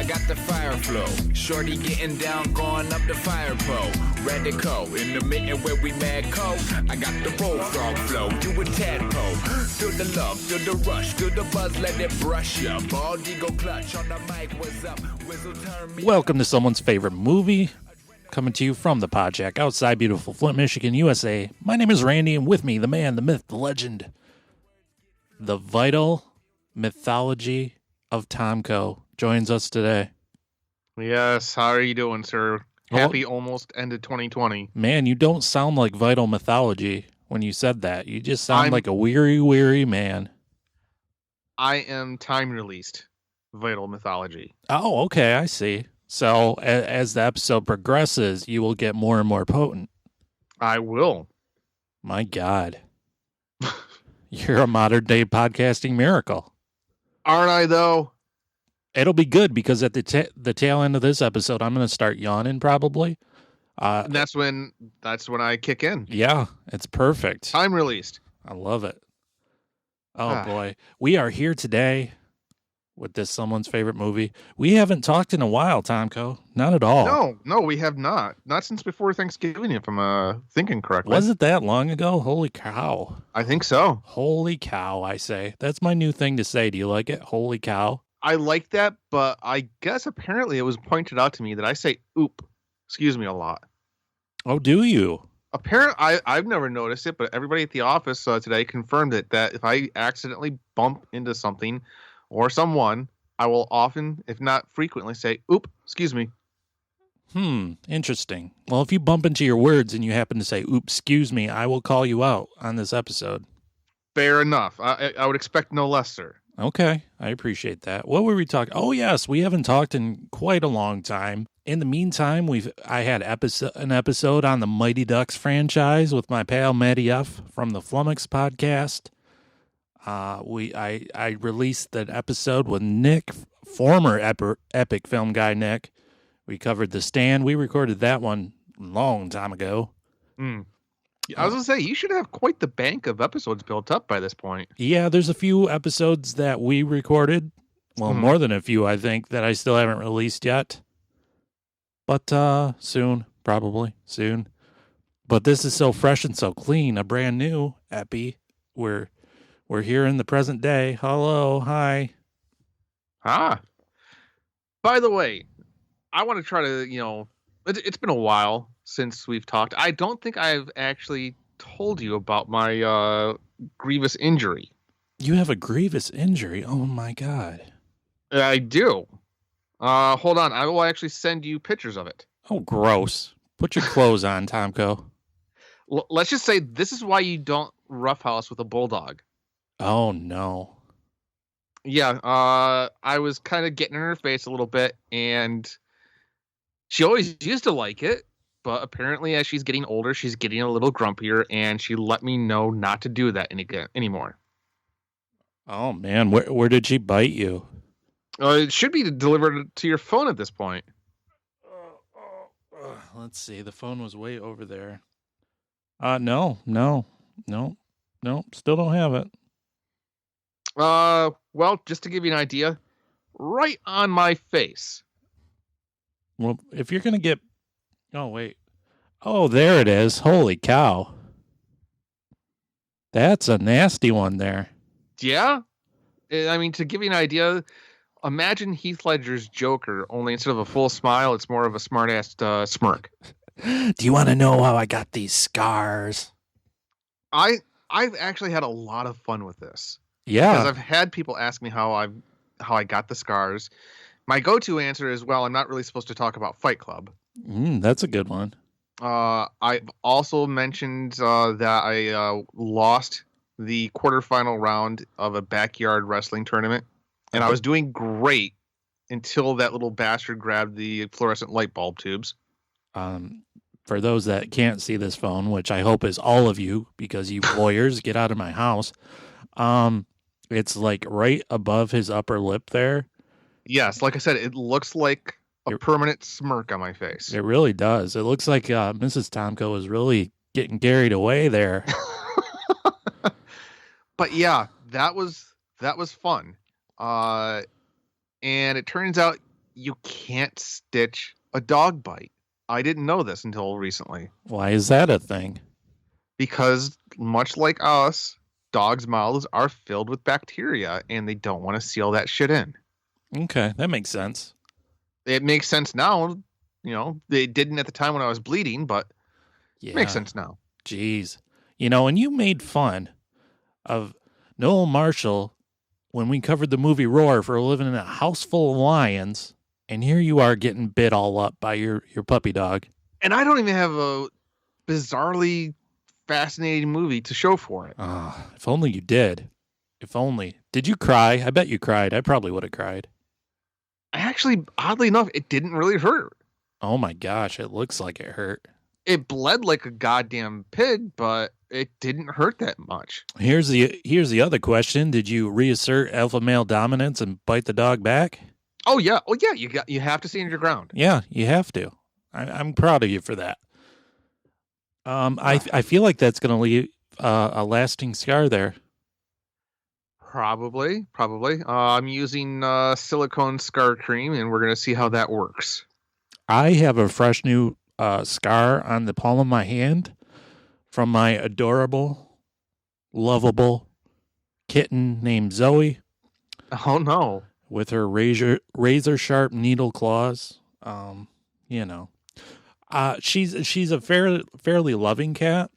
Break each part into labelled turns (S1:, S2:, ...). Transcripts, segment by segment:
S1: I got the fire flow. Shorty getting down, going up the fire pole. Radical, in the mitten where we mad cold. I got the bullfrog flow, you a tadpole. Feel the love, feel the rush, feel the buzz, let it brush ya. Bald eagle clutch on the mic, what's up? Whistle turn me.
S2: Welcome to someone's favorite movie. Coming to you from the Podjack outside beautiful Flint, Michigan, USA. My name is Randy, and with me, the man, the myth, the legend, the vital mythology of Tom Coe joins us today.
S3: Yes, how are you doing, sir? Happy almost ended 2020.
S2: Man, you don't sound like vital mythology when you said that. You just sound like a weary man.
S3: I am time-released vital mythology.
S2: Oh, okay, I see. So as the episode progresses, you will get more and more potent.
S3: I will.
S2: My God. You're a modern-day podcasting miracle.
S3: Aren't I, though?
S2: It'll be good because at the tail end of this episode, I'm going to start yawning probably.
S3: And that's when I kick in.
S2: Yeah, it's perfect.
S3: Time released.
S2: I love it. Oh, boy. We are here today with this someone's favorite movie. We haven't talked in a while, Tom Coe. Not at all.
S3: No, we have not. Not since before Thanksgiving, if I'm thinking correctly.
S2: Was it that long ago? Holy cow.
S3: I think so.
S2: Holy cow, I say. That's my new thing to say. Do you like it? Holy cow.
S3: I like that, but I guess apparently it was pointed out to me that I say excuse me, a lot.
S2: Oh, do you?
S3: I've never noticed it, but everybody at the office today confirmed that if I accidentally bump into something or someone, I will often, if not frequently, say, excuse me.
S2: Interesting. Well, if you bump into your words and you happen to say, excuse me, I will call you out on this episode.
S3: Fair enough. I would expect no less, sir.
S2: Okay, I appreciate that. What were we talking? Oh, yes, we haven't talked in quite a long time. In the meantime, I had an episode on the Mighty Ducks franchise with my pal Matty F from the Flummox podcast. I released that episode with Nick, former epic film guy Nick. We covered The Stand. We recorded that one a long time ago.
S3: I was going to say, you should have quite the bank of episodes built up by this point.
S2: Yeah, there's a few episodes that we recorded. Well, more than a few, I think, that I still haven't released yet. But soon, probably soon. But this is so fresh and so clean, a brand new epi. We're here in the present day. Hello, hi.
S3: By the way, I want to try to, it's been a while since we've talked. I don't think I've actually told you about my grievous injury.
S2: You have a grievous injury? Oh, my God.
S3: I do. Hold on. I will actually send you pictures of it.
S2: Oh, gross. Put your clothes on, Tom Coe.
S3: Let's just say this is why you don't roughhouse with a bulldog.
S2: Oh, no.
S3: Yeah, I was kind of getting in her face a little bit, and she always used to like it, but apparently as she's getting older, she's getting a little grumpier, and she let me know not to do that anymore.
S2: Oh, man. Where did she bite you?
S3: It should be delivered to your phone at this point.
S2: Let's see. The phone was way over there. No. Still don't have it.
S3: Well, just to give you an idea, right on my face.
S2: Well, if you're going to get... Oh, wait. Oh, there it is. Holy cow. That's a nasty one there.
S3: Yeah? I mean, to give you an idea, imagine Heath Ledger's Joker, only instead of a full smile, it's more of a smart-ass smirk.
S2: Do you want to know how I got these scars?
S3: I've actually had a lot of fun with this.
S2: Yeah.
S3: Because I've had people ask me how I got the scars. My go-to answer is, well, I'm not really supposed to talk about Fight Club.
S2: That's a good one.
S3: I've also mentioned that I lost the quarterfinal round of a backyard wrestling tournament, and I was doing great until that little bastard grabbed the fluorescent light bulb tubes.
S2: For those that can't see this phone, which I hope is all of you, because you lawyers, get out of my house. It's like right above his upper lip there.
S3: Yes, like I said, it looks like a permanent smirk on my face.
S2: It really does. It looks like Mrs. Tom Coe is really getting carried away there.
S3: But yeah, that was fun. And it turns out you can't stitch a dog bite. I didn't know this until recently.
S2: Why is that a thing?
S3: Because much like us, dogs' mouths are filled with bacteria and they don't want to seal that shit in.
S2: Okay, that makes sense.
S3: It makes sense now. You know, they didn't at the time when I was bleeding, but it makes sense now.
S2: Jeez. You know, and you made fun of Noel Marshall when we covered the movie Roar for living in a house full of lions, and here you are getting bit all up by your puppy dog.
S3: And I don't even have a bizarrely fascinating movie to show for it.
S2: If only you did. If only. Did you cry? I bet you cried. I probably would have cried.
S3: I actually, oddly enough, it didn't really hurt.
S2: Oh my gosh, it looks like it hurt.
S3: It bled like a goddamn pig, but it didn't hurt that much.
S2: Here's the other question. Did you reassert alpha male dominance and bite the dog back?
S3: Oh yeah. You have to stand your ground.
S2: Yeah, you have to. I'm proud of you for that. I feel like that's going to leave a lasting scar there.
S3: Probably. I'm using silicone scar cream, and we're gonna see how that works.
S2: I have a fresh new scar on the palm of my hand from my adorable, lovable kitten named Zoe.
S3: Oh no!
S2: With her razor sharp needle claws. You know, she's a fairly loving cat.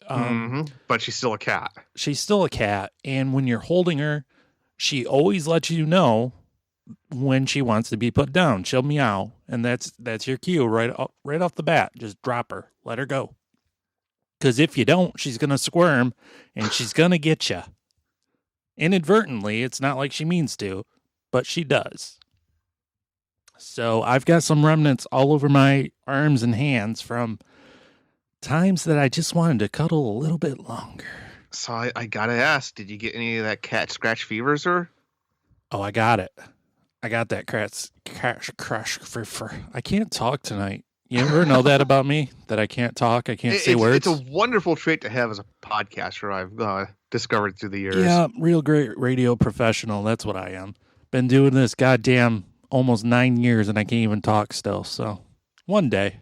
S3: But she's still a cat.
S2: She's still a cat, and when you're holding her, she always lets you know when she wants to be put down. She'll meow, and that's your cue right off the bat. Just drop her, let her go. Because if you don't, she's gonna squirm, and she's gonna get you. Inadvertently, it's not like she means to, but she does. So I've got some remnants all over my arms and hands from times that I just wanted to cuddle a little bit longer.
S3: So I gotta ask, did you get any of that cat scratch fever, sir?
S2: Oh, I got it. I got that crash for. I can't talk tonight. You ever know that about me? That I can't talk? I can't say words?
S3: It's a wonderful trait to have as a podcaster, I've discovered through the years.
S2: Yeah, real great radio professional. That's what I am. Been doing this goddamn almost 9 years, and I can't even talk still. So one day.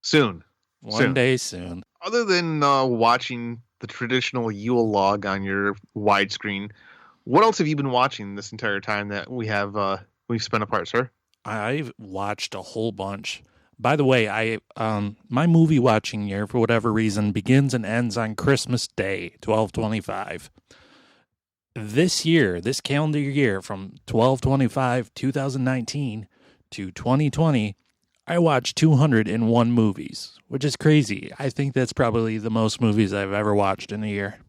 S3: Soon.
S2: One day soon.
S3: Other than watching the traditional Yule log on your widescreen, what else have you been watching this entire time that we've spent apart, sir? I've
S2: watched a whole bunch. By the way, my movie watching year, for whatever reason, begins and ends on Christmas Day, 12/25. This calendar year, from 12/25, 2019 to 2020, I watched 201 movies, which is crazy. I think that's probably the most movies I've ever watched in a year.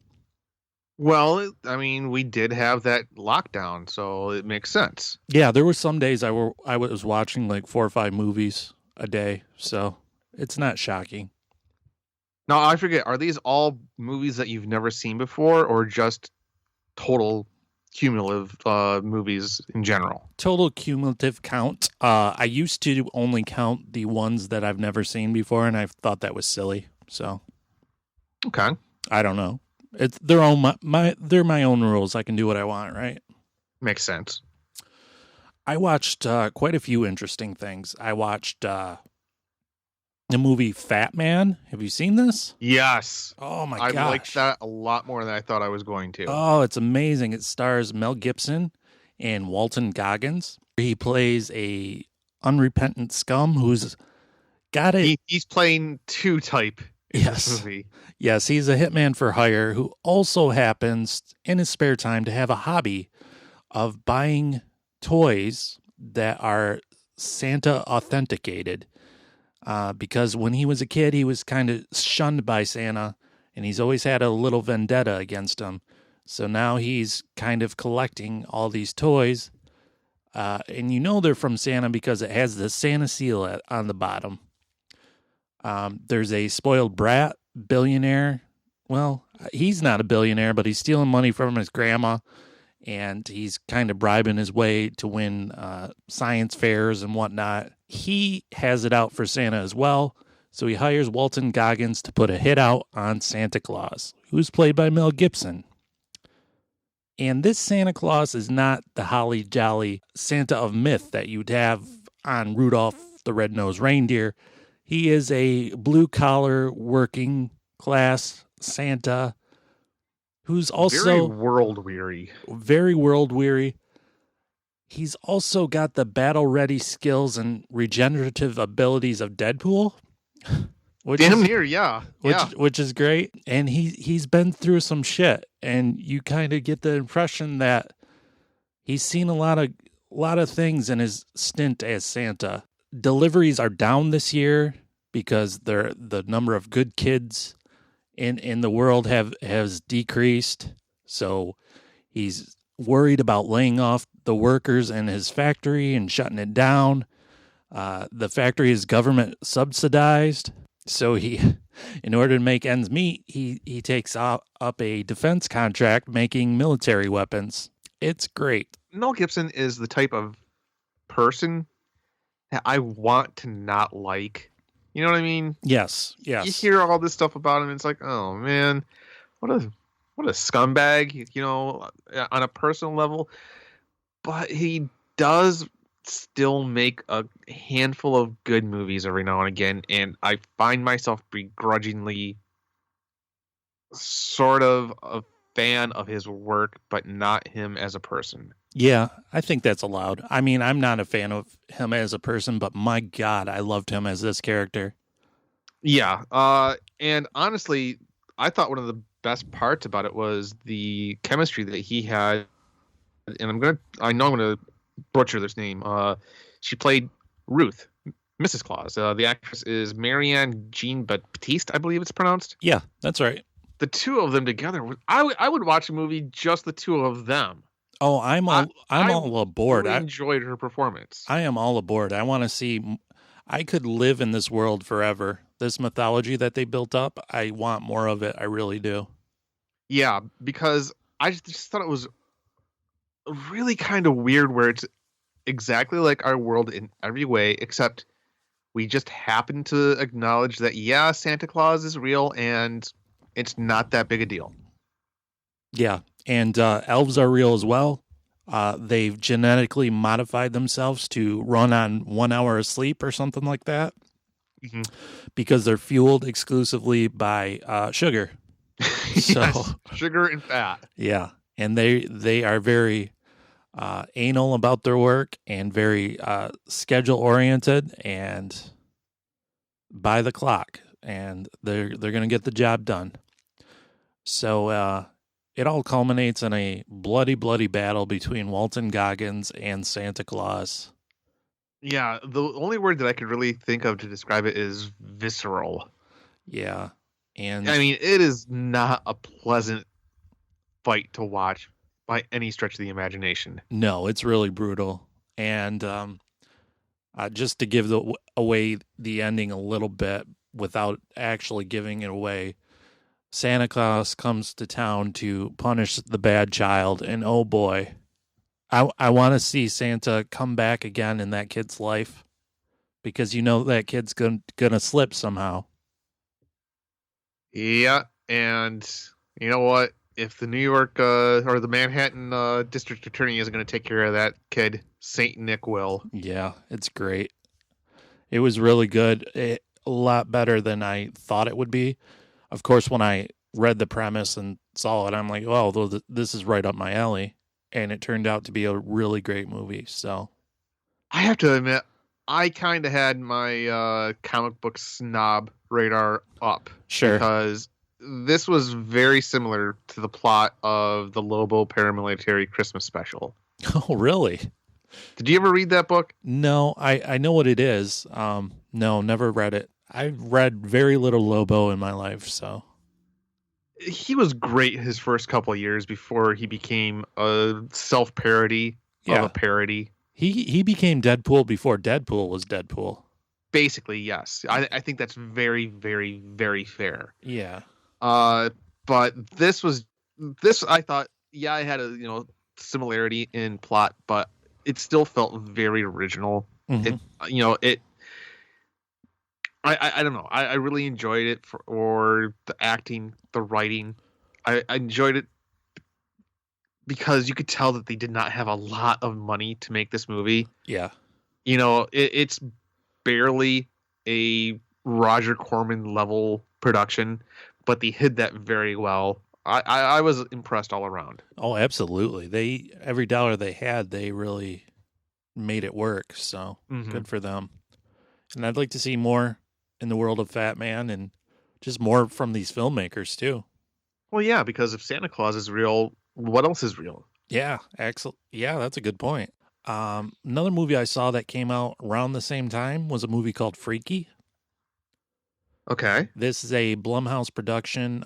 S3: Well, I mean, we did have that lockdown, so it makes sense.
S2: Yeah, there were some days I was watching like 4 or 5 movies a day, so it's not shocking.
S3: Now, I forget, are these all movies that you've never seen before, or just total cumulative movies in general?
S2: Total cumulative count. I used to only count the ones that I've never seen before, and I thought that was silly. So,
S3: okay,
S2: I don't know. They're my own rules. I can do what I want, right?
S3: Makes sense.
S2: I watched quite a few interesting things. I watched the movie Fatman. Have you seen this?
S3: Yes.
S2: Oh my gosh.
S3: I liked that a lot more than I thought I was going to.
S2: Oh, it's amazing. It stars Mel Gibson and Walton Goggins. He plays a unrepentant scum who's got it.
S3: He's playing two type in this movie.
S2: Yes, he's a hitman for hire who also happens in his spare time to have a hobby of buying toys that are Santa authenticated. Because when he was a kid, he was kind of shunned by Santa, and he's always had a little vendetta against him. So now he's kind of collecting all these toys, and you know they're from Santa because it has the Santa seal on the bottom. There's a spoiled brat billionaire. Well, he's not a billionaire, but he's stealing money from his grandma, and he's kind of bribing his way to win science fairs and whatnot. He has it out for Santa as well, so he hires Walton Goggins to put a hit out on Santa Claus, who's played by Mel Gibson. And this Santa Claus is not the holly jolly Santa of myth that you'd have on Rudolph the Red-Nosed Reindeer. He is a blue-collar, working-class Santa who's also
S3: very world-weary.
S2: Very world-weary. He's also got the battle-ready skills and regenerative abilities of Deadpool.
S3: Damn near, yeah.
S2: Which is great. And he's been through some shit. And you kind of get the impression that he's seen a lot of things in his stint as Santa. Deliveries are down this year because the number of good kids in the world has decreased. So he's worried about laying off the workers in his factory and shutting it down. The factory is government subsidized. So in order to make ends meet, he takes up a defense contract making military weapons. It's great.
S3: Mel Gibson is the type of person that I want to not like. You know what I mean?
S2: Yes.
S3: You hear all this stuff about him, and it's like, oh man, what a scumbag, you know, on a personal level. But he does still make a handful of good movies every now and again, and I find myself begrudgingly sort of a fan of his work, but not him as a person.
S2: Yeah, I think that's allowed. I mean, I'm not a fan of him as a person, but my God, I loved him as this character.
S3: Yeah, and honestly, I thought one of the best parts about it was the chemistry that he had. And I know I'm gonna butcher this name. She played Ruth, Mrs. Claus. The actress is Marianne Jean Baptiste, I believe it's pronounced.
S2: Yeah, that's right.
S3: The two of them together, I would watch a movie just the two of them.
S2: Oh, I'm all aboard.
S3: I enjoyed her performance.
S2: I am all aboard. I want to see. I could live in this world forever. This mythology that they built up, I want more of it. I really do.
S3: Yeah, because I just thought it was really kind of weird where it's exactly like our world in every way, except we just happen to acknowledge that, yeah, Santa Claus is real and it's not that big a deal.
S2: Yeah, and elves are real as well. They've genetically modified themselves to run on 1 hour of sleep or something like that, because they're fueled exclusively by sugar.
S3: Yes, sugar and fat.
S2: Yeah, and they are very anal about their work and very schedule oriented and by the clock, and they're going to get the job done. So it all culminates in a bloody battle between Walton, Goggins, and Santa Claus.
S3: Yeah, the only word that I could really think of to describe it is visceral.
S2: Yeah, and
S3: I mean, it is not a pleasant fight to watch by any stretch of the imagination.
S2: No, it's really brutal. And just to give away the ending a little bit without actually giving it away, Santa Claus comes to town to punish the bad child, and oh boy, I want to see Santa come back again in that kid's life, because you know that kid's gonna slip somehow.
S3: Yeah, and you know what? If the New York or the Manhattan district attorney isn't going to take care of that kid, Saint Nick will.
S2: Yeah, it's great. It was really good. A lot better than I thought it would be. Of course, when I read the premise and saw it, I'm like, oh, this is right up my alley. And it turned out to be a really great movie. So
S3: I have to admit, I kind of had my comic book snob radar up.
S2: Sure.
S3: Because this was very similar to the plot of the Lobo paramilitary Christmas special.
S2: Oh, really?
S3: Did you ever read that book?
S2: No, I know what it is. No, never read it. I've read very little Lobo in my life, so.
S3: He was great his first couple of years before he became a self-parody of a parody.
S2: He became Deadpool before Deadpool was Deadpool.
S3: Basically, yes. I think that's very, very, very fair.
S2: Yeah.
S3: But this I thought, yeah, I had a similarity in plot, but it still felt very original.
S2: Mm-hmm.
S3: I don't know. I really enjoyed it for the acting, the writing. I enjoyed it because you could tell that they did not have a lot of money to make this movie.
S2: Yeah.
S3: You know, it's barely a Roger Corman level production, but they hid that very well. I was impressed all around.
S2: Oh, absolutely. Every dollar they had, they really made it work. So good for them. And I'd like to see more in the world of Fat Man and just more from these filmmakers too.
S3: Well, yeah, because if Santa Claus is real, what else is real?
S2: Yeah, excellent. Yeah, that's a good point. Another movie I saw that came out around the same time was a movie called Freaky.
S3: Okay.
S2: This is a Blumhouse production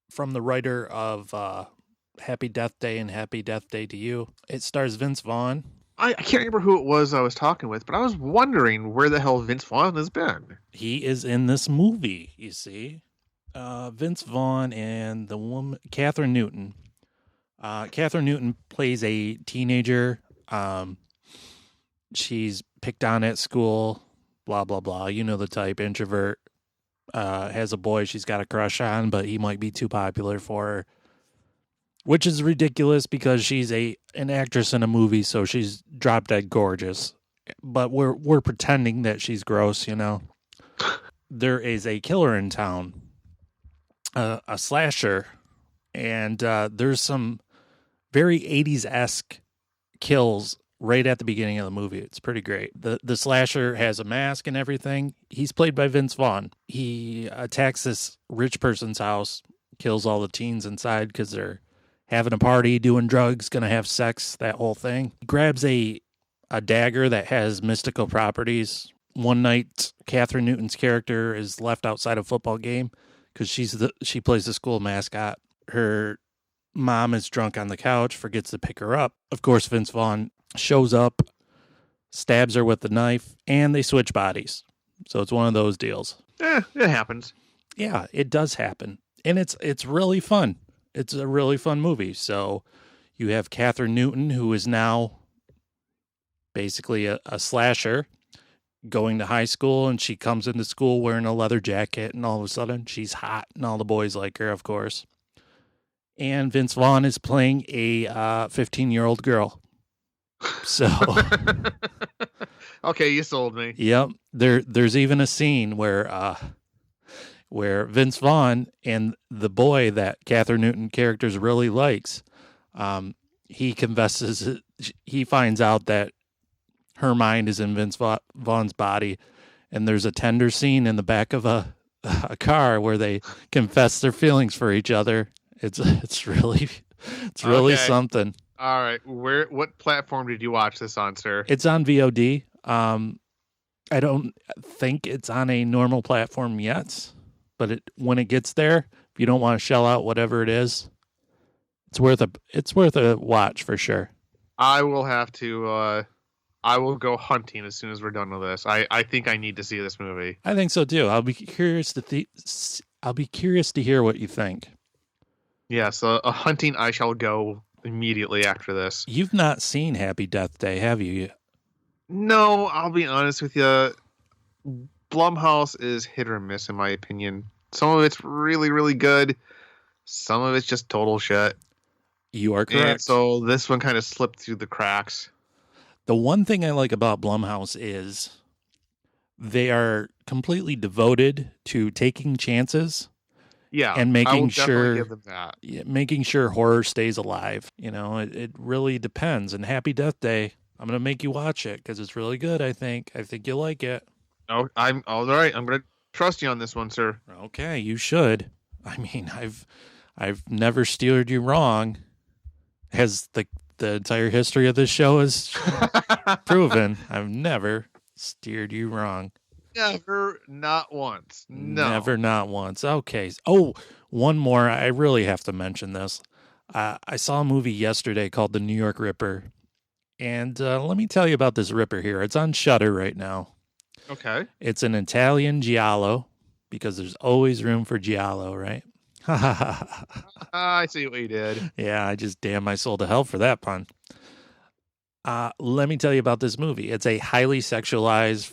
S2: from the writer of Happy Death Day and Happy Death Day to You. It stars Vince Vaughn.
S3: I can't remember who it was I was talking with, but I was wondering where the hell Vince Vaughn has been.
S2: He is in this movie, you see. Vince Vaughn and the woman, Catherine Newton. Catherine Newton plays a teenager. She's picked on at school, blah, blah, blah. You know the type, introvert. Has a boy she's got a crush on, but he might be too popular for her. Which is ridiculous because she's an actress in a movie, so she's drop dead gorgeous. But we're pretending that she's gross, you know. There is a killer in town, a slasher, and there's some very 80s-esque kills right at the beginning of the movie. It's pretty great. The slasher has a mask and everything. He's played by Vince Vaughn. He attacks this rich person's house, kills all the teens inside because they're having a party, doing drugs, gonna have sex, that whole thing. He grabs a dagger that has mystical properties. One night, Catherine Newton's character is left outside a football game because she plays the school mascot. Her mom is drunk on the couch, forgets to pick her up. Of course, Vince Vaughn shows up, stabs her with the knife, and they switch bodies. So it's one of those deals.
S3: It happens.
S2: Yeah, it does happen. And it's really fun. It's a really fun movie. So you have Catherine Newton, who is now basically a slasher, going to high school, and she comes into school wearing a leather jacket, and all of a sudden she's hot, and all the boys like her, of course. And Vince Vaughn is playing a 15-year-old girl. So
S3: okay, you sold me.
S2: Yep. There's even a scene where Vince Vaughn and the boy that Catherine Newton characters really likes, he confesses, he finds out that her mind is in Vince Vaughn's body, and there's a tender scene in the back of a car where they confess their feelings for each other. It's really okay. Something.
S3: All right, what platform did you watch this on, sir?
S2: It's on VOD. I don't think it's on a normal platform yet, but when it gets there, if you don't want to shell out whatever it is, it's worth a watch for sure.
S3: I will have to. I will go hunting as soon as we're done with this. I think I need to see this movie.
S2: I think so too. I'll be curious to hear what you think.
S3: Yeah, so a hunting I shall go immediately after this.
S2: You've not seen Happy Death Day, have you?
S3: No, I'll be honest with you. Blumhouse is hit or miss in my opinion. Some of it's really, really good. Some of it's just total shit.
S2: You are correct.
S3: And so this one kind of slipped through the cracks.
S2: The one thing I like about Blumhouse is they are completely devoted to taking chances.
S3: Yeah,
S2: and making sure
S3: give them that.
S2: Making sure horror stays alive. You know, it really depends. And Happy Death Day, I'm gonna make you watch it because it's really good. I think you'll like it.
S3: Oh, I'm all right. I'm gonna trust you on this one, sir.
S2: Okay, you should. I mean, I've never steered you wrong, as the entire history of this show is proven. I've never steered you wrong.
S3: Never, not once. No.
S2: Never, not once. Okay. Oh, one more. I really have to mention this. I saw a movie yesterday called The New York Ripper. And let me tell you about this Ripper here. It's on Shudder right now.
S3: Okay.
S2: It's an Italian giallo, because there's always room for giallo, right?
S3: I see what you did.
S2: Yeah, I just damn my soul to hell for that pun. Let me tell you about this movie. It's a highly sexualized,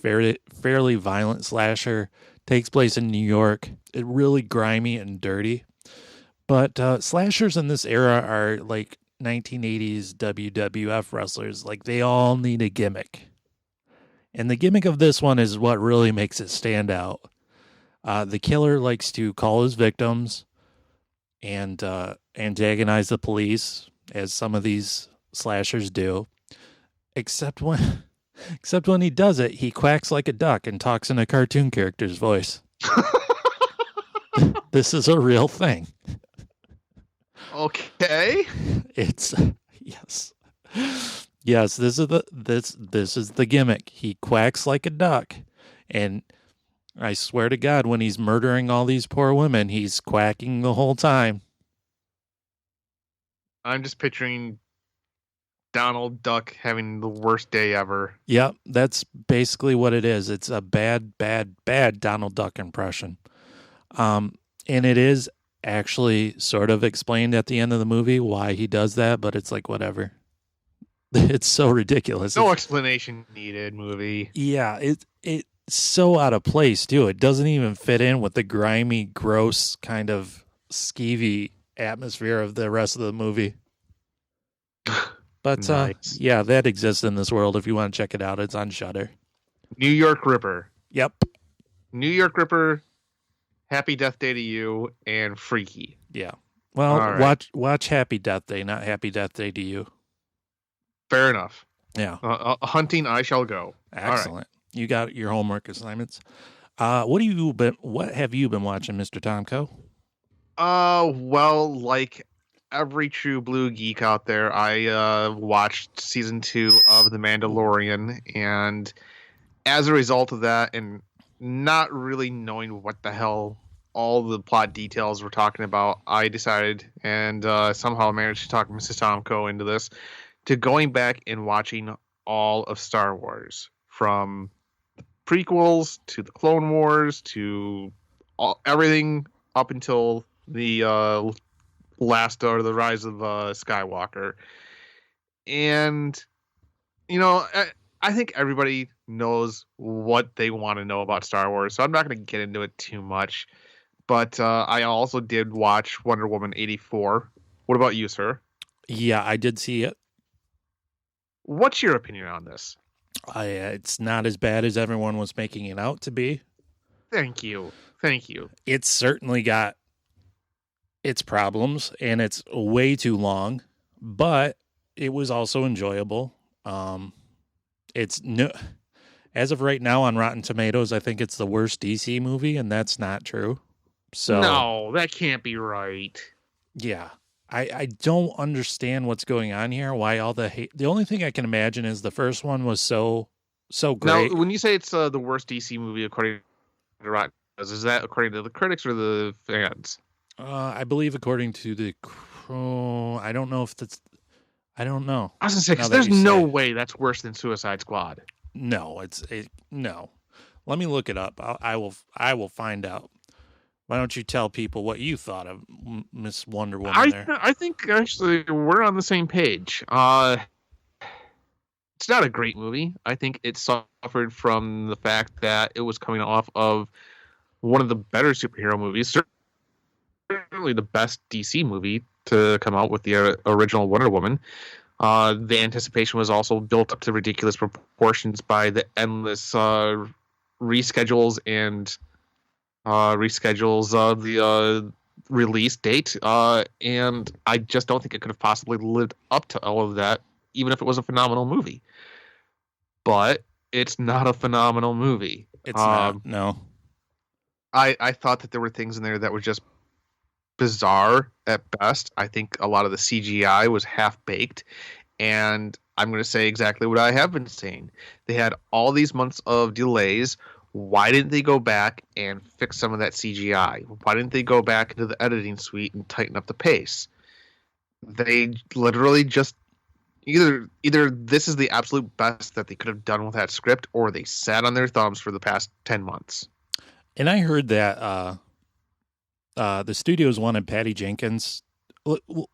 S2: fairly violent slasher. Takes place in New York. It's really grimy and dirty. But slashers in this era are like 1980s WWF wrestlers. Like, they all need a gimmick. And the gimmick of this one is what really makes it stand out. The killer likes to call his victims and antagonize the police, as some of these slashers do. Except when he does it, he quacks like a duck and talks in a cartoon character's voice. This is a real thing.
S3: Okay.
S2: It's yes. Yes, this is the gimmick. He quacks like a duck, and I swear to God, when he's murdering all these poor women, he's quacking the whole time.
S3: I'm just picturing Donald Duck having the worst day ever.
S2: Yep, that's basically what it is. It's a bad Donald Duck impression. And it is actually sort of explained at the end of the movie why he does that, but it's like, whatever. It's so ridiculous.
S3: No explanation needed, movie.
S2: Yeah, it's so out of place, too. It doesn't even fit in with the grimy, gross, kind of skeevy atmosphere of the rest of the movie. But,
S3: Nice.
S2: yeah, that exists in this world. If you want to check it out, it's on Shudder.
S3: New York Ripper.
S2: Yep.
S3: New York Ripper, Happy Death Day to You, and Freaky.
S2: Yeah. Well,
S3: All right.
S2: watch Happy Death Day, not Happy Death Day to You.
S3: Fair enough.
S2: Yeah.
S3: Hunting I shall go.
S2: Excellent.
S3: All right.
S2: You got your homework assignments. What have you been watching, Mr. Tom Coe?
S3: Well, like every true blue geek out there, I watched season 2 of The Mandalorian, and as a result of that, and not really knowing what the hell all the plot details we're talking about, I decided, and somehow managed to talk Mrs. Tom Coe into this, to going back and watching all of Star Wars, from the prequels to the Clone Wars to everything up until the last, or the Rise of Skywalker. And I think everybody knows what they want to know about Star Wars, so I'm not going to get into it too much. But I also did watch Wonder Woman 84. What about you, sir?
S2: Yeah, I did see it.
S3: What's your opinion on this?
S2: It's not as bad as everyone was making it out to be.
S3: Thank you.
S2: It's certainly got its problems, and it's way too long, but it was also enjoyable. It's new. As of right now on Rotten Tomatoes, I think it's the worst DC movie, and that's not true. So
S3: No, that can't be right.
S2: yeah, I don't understand what's going on here. Why all the hate? The only thing I can imagine is the first one was so great.
S3: Now, when you say it's the worst DC movie according to Rotten Tomatoes, is that according to the critics or the fans?
S2: I believe according to the. I don't know if that's. I don't know.
S3: I was gonna say, because
S2: Now that
S3: there's
S2: you
S3: no
S2: say it.
S3: way that's worse than Suicide Squad.
S2: No, no. Let me look it up. I will find out. Why don't you tell people what you thought of Miss Wonder Woman there?
S3: I think actually we're on the same page. It's not a great movie. I think it suffered from the fact that it was coming off of one of the better superhero movies, certainly the best DC movie to come out with the original Wonder Woman. The anticipation was also built up to ridiculous proportions by the endless reschedules of the release date, and I just don't think it could have possibly lived up to all of that, even if it was a phenomenal movie. But it's not a phenomenal movie.
S2: It's not. No.
S3: I thought that there were things in there that were just bizarre at best. I think a lot of the CGI was half-baked, and I'm going to say exactly what I have been saying. They had all these months of delays. Why didn't they go back and fix some of that CGI? Why didn't they go back into the editing suite and tighten up the pace? They literally just either this is the absolute best that they could have done with that script, or they sat on their thumbs for the past 10 months.
S2: And I heard that the studios wanted Patty Jenkins.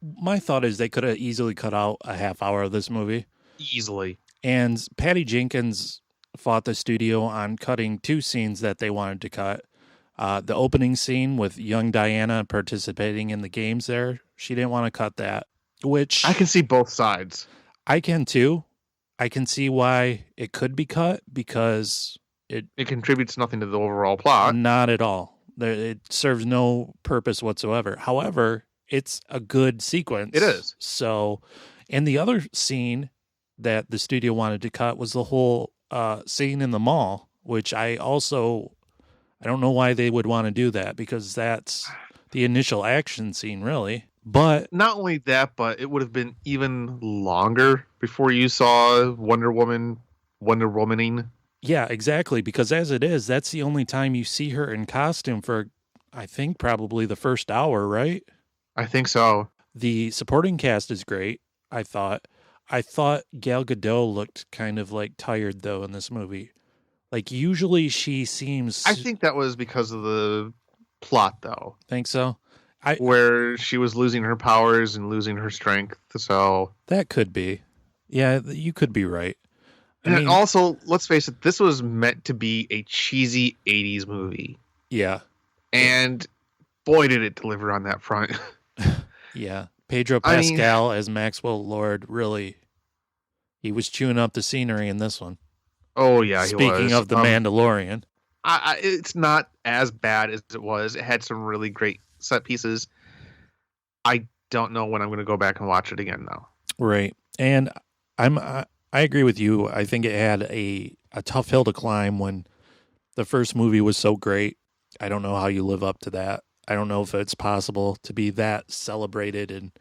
S2: My thought is they could have easily cut out a half hour of this movie.
S3: Easily.
S2: And Patty Jenkins fought the studio on cutting 2 scenes that they wanted to cut. The opening scene with young Diana participating in the games there, she didn't want to cut that, which
S3: I can see both sides.
S2: I can too. I can see why it could be cut because
S3: It contributes nothing to the overall plot.
S2: not at all. It serves no purpose whatsoever. However, it's a good sequence.
S3: It is.
S2: So, and the other scene that the studio wanted to cut was the whole scene in the mall, which I don't know why they would want to do that because that's the initial action scene, really. But
S3: not only that, but it would have been even longer before you saw Wonder Womaning.
S2: yeah, exactly. Because as it is, that's the only time you see her in costume for, I think, probably the first hour, right?
S3: I think so.
S2: The supporting cast is great, I thought. I thought Gal Gadot looked kind of like tired, though, in this movie. Like, usually she seems...
S3: I think that was because of the plot, though.
S2: Think so?
S3: Where she was losing her powers and losing her strength, so...
S2: That could be. Yeah, you could be right.
S3: And also, let's face it, this was meant to be a cheesy 80s movie.
S2: Yeah.
S3: And boy, did it deliver on that front.
S2: Yeah. Pedro Pascal as Maxwell Lord, really, he was chewing up the scenery in this one.
S3: Oh, yeah, he was.
S2: Speaking of The Mandalorian.
S3: It's not as bad as it was. It had some really great set pieces. I don't know when I'm going to go back and watch it again, though.
S2: Right. And I agree with you. I think it had a tough hill to climb when the first movie was so great. I don't know how you live up to that. I don't know if it's possible to be that celebrated. And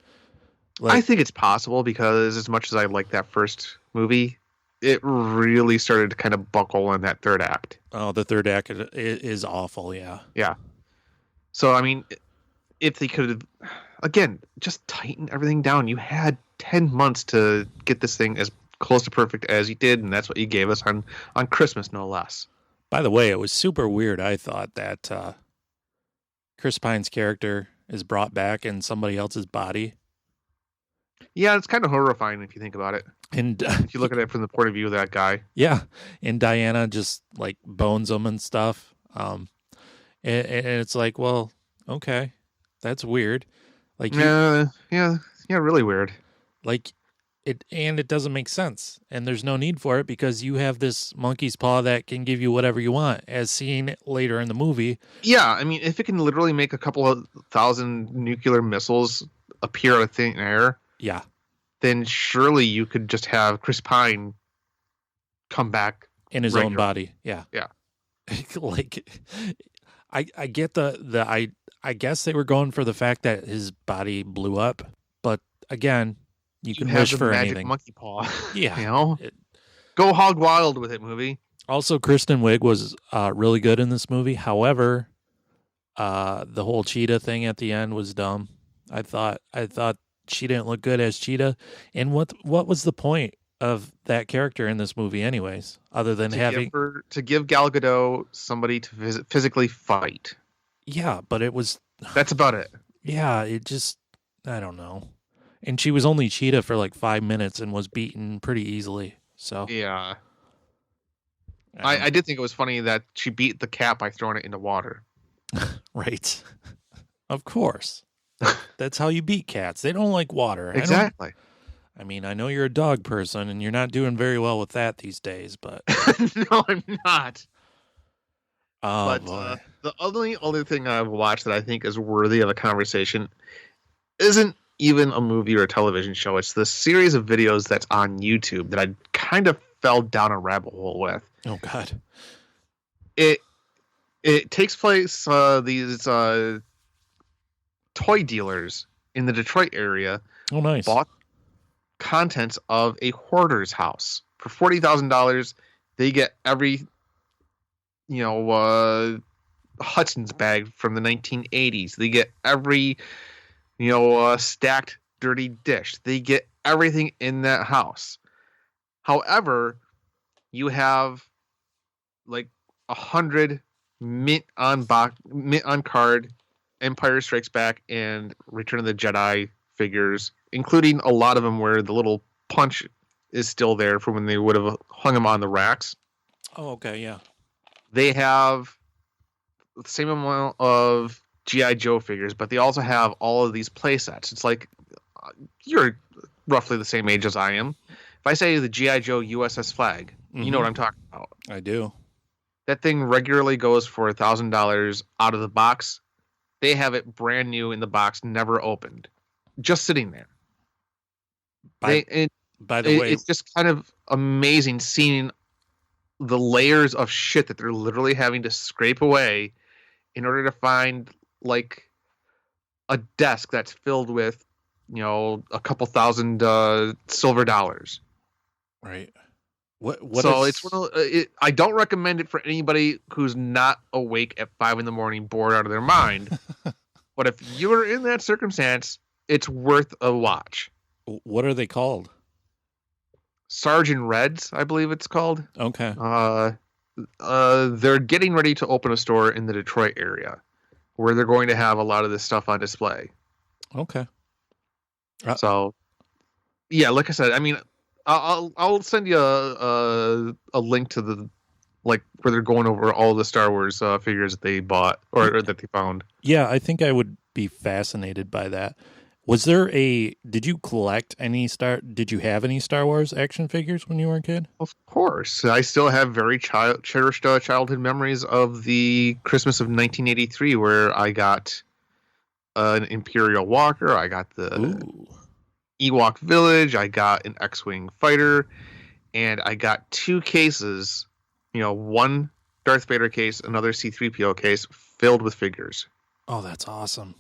S3: I think it's possible because as much as I like that first movie, it really started to kind of buckle in that third act.
S2: Oh, the third act is awful. Yeah.
S3: Yeah. So, I mean, if they could have, again, just tighten everything down. You had 10 months to get this thing as close to perfect as you did, and that's what you gave us on Christmas, no less.
S2: By the way, it was super weird. I thought that Chris Pine's character is brought back in somebody else's body.
S3: Yeah, it's kind of horrifying if you think about it.
S2: And
S3: if you look at it from the point of view of that guy.
S2: Yeah, and Diana just like bones him and stuff. And it's like, well, okay, that's weird. Like,
S3: yeah, really weird.
S2: Like it doesn't make sense, and there's no need for it because you have this monkey's paw that can give you whatever you want, as seen later in the movie.
S3: Yeah, I mean, if it can literally make a couple of thousand nuclear missiles appear out of thin air,
S2: yeah,
S3: then surely you could just have Chris Pine come back
S2: in his own body. Yeah,
S3: yeah.
S2: Like, I get I guess they were going for the fact that his body blew up, but again, you can wish for anything.
S3: Monkey paw.
S2: Yeah,
S3: you know, go hog wild with it, movie.
S2: Also, Kristen Wiig was really good in this movie. However, the whole cheetah thing at the end was dumb. I thought she didn't look good as Cheetah. And what was the point of that character in this movie, anyways? Other than
S3: to give Gal Gadot somebody to physically fight.
S2: Yeah, but
S3: that's about it.
S2: Yeah, it just, I don't know. And she was only Cheetah for like 5 minutes and was beaten pretty easily. So
S3: yeah, I did think it was funny that she beat the cat by throwing it into water.
S2: Right. Of course. That's how you beat cats. They don't like water.
S3: Exactly.
S2: I mean, I know you're a dog person and you're not doing very well with that these days, but
S3: no, I'm not.
S2: Oh,
S3: but the only other thing I've watched that I think is worthy of a conversation isn't even a movie or a television show. It's the series of videos that's on YouTube that I kind of fell down a rabbit hole with.
S2: Oh God.
S3: It takes place these toy dealers in the Detroit area.
S2: Oh, nice.
S3: Bought contents of a hoarder's house for $40,000. They get every Hudson's bag from the 1980s. They get every stacked dirty dish. They get everything in that house. However, you have like 100 mint on card Empire Strikes Back and Return of the Jedi figures, including a lot of them where the little punch is still there from when they would have hung them on the racks.
S2: Oh, okay, yeah.
S3: They have the same amount of G.I. Joe figures, but they also have all of these play sets. It's like you're roughly the same age as I am. If I say the G.I. Joe USS flag, you know what I'm talking about.
S2: I do.
S3: That thing regularly goes for $1,000 out of the box. They have it brand new in the box, never opened, just sitting there.
S2: By the way,
S3: it's just kind of amazing seeing the layers of shit that they're literally having to scrape away in order to find like a desk that's filled with, a couple thousand silver dollars.
S2: Right. What
S3: so it's I don't recommend it for anybody who's not awake at 5 a.m, bored out of their mind. But if you're in that circumstance, it's worth a watch.
S2: What are they called?
S3: Sarge and Reds, I believe it's called.
S2: Okay.
S3: They're getting ready to open a store in the Detroit area where they're going to have a lot of this stuff on display.
S2: Okay.
S3: So, yeah, like I said, I mean, I'll send you a link to the where they're going over all the Star Wars figures that they bought or that they found.
S2: Yeah, I think I would be fascinated by that. Did you collect did you have any Star Wars action figures when you were a kid?
S3: Of course. I still have very cherished childhood memories of the Christmas of 1983 where I got an Imperial Walker. I got the Ewok Village. I got an X-Wing fighter. And I got 2 cases, one Darth Vader case, another C-3PO case filled with figures.
S2: Oh, that's awesome.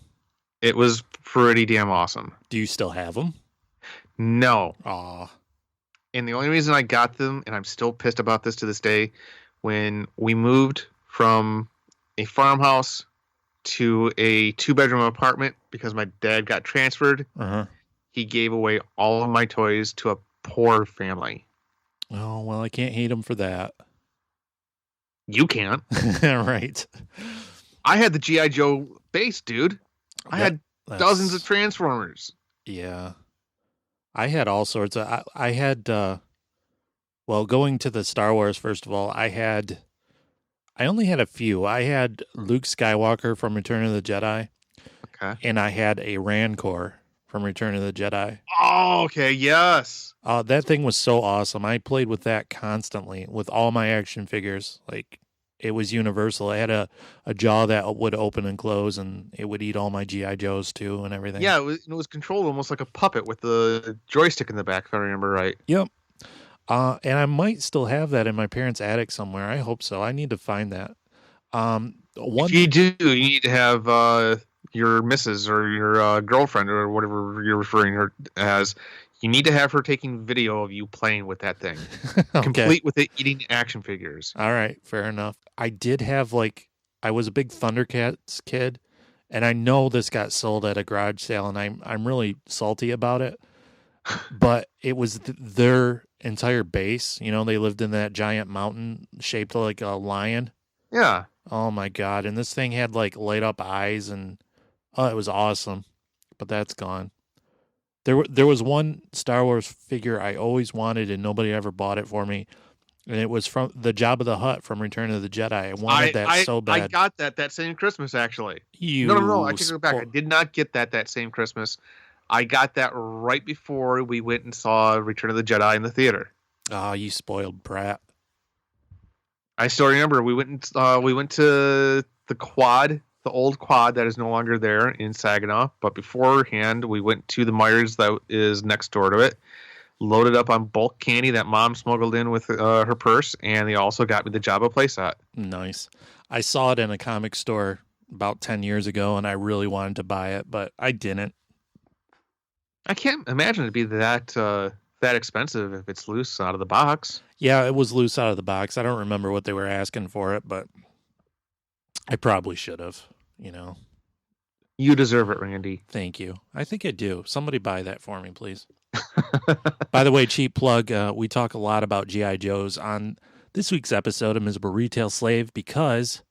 S3: It was pretty damn awesome.
S2: Do you still have them?
S3: No.
S2: Aw.
S3: And the only reason I got them, and I'm still pissed about this to this day, when we moved from a farmhouse to a 2-bedroom apartment because my dad got transferred, he gave away all of my toys to a poor family.
S2: Oh, well, I can't hate him for that.
S3: You can't.
S2: Right.
S3: I had the G.I. Joe base, dude. I had dozens of Transformers.
S2: Yeah. I had all sorts of... I had... going to the Star Wars, first of all, I only had a few. I had Luke Skywalker from Return of the Jedi.
S3: Okay.
S2: And I had a Rancor from Return of the Jedi.
S3: Oh, okay. Yes.
S2: That thing was so awesome. I played with that constantly with all my action figures. It was universal. I had a jaw that would open and close, and it would eat all my G.I. Joes too and everything.
S3: Yeah, it was controlled almost like a puppet with the joystick in the back, if I remember right.
S2: Yep. And I might still have that in my parents' attic somewhere. I hope so. I need to find that.
S3: If you do, you need to have your missus or your girlfriend or whatever you're referring her as. You need to have her taking video of you playing with that thing.
S2: Okay.
S3: Complete with it eating action figures.
S2: All right, fair enough. I did have I was a big Thundercats kid, and I know this got sold at a garage sale, and I'm really salty about it. But it was their entire base. They lived in that giant mountain shaped like a lion.
S3: Yeah.
S2: Oh my God. And this thing had light up eyes, and it was awesome. But that's gone. There was one Star Wars figure I always wanted, and nobody ever bought it for me. And it was from the Jabba the Hutt from Return of the Jedi. I wanted that so bad.
S3: I got that same Christmas, actually.
S2: No.
S3: I take it back. I did not get that same Christmas. I got that right before we went and saw Return of the Jedi in the theater.
S2: Oh, you spoiled brat.
S3: I still remember we went to the quad, the old quad that is no longer there in Saginaw. But beforehand, we went to the Myers that is next door to it, loaded up on bulk candy that Mom smuggled in with her purse, and they also got me the Jabba playset.
S2: Nice. I saw it in a comic store about 10 years ago, and I really wanted to buy it, but I didn't.
S3: I can't imagine it'd be that expensive if it's loose out of the box.
S2: Yeah, it was loose out of the box. I don't remember what they were asking for it, but I probably should have,
S3: You deserve it, Randy.
S2: Thank you. I think I do. Somebody buy that for me, please. By the way, cheap plug, we talk a lot about G.I. Joes on this week's episode of Miserable Retail Slave because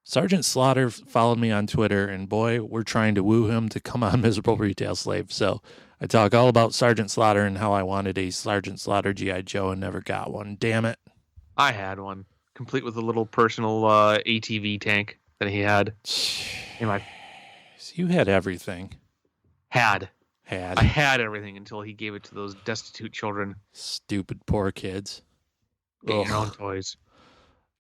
S2: Sergeant Slaughter followed me on Twitter, and boy, we're trying to woo him to come on Miserable Retail Slave. So I talk all about Sergeant Slaughter and how I wanted a Sergeant Slaughter G.I. Joe and never got one. Damn it.
S3: I had one, complete with a little personal ATV tank. that he had. In my
S2: You had everything.
S3: I
S2: Had
S3: had everything until he gave it to those destitute children.
S2: stupid poor kids.
S3: Get your
S2: Ugh.
S3: own toys.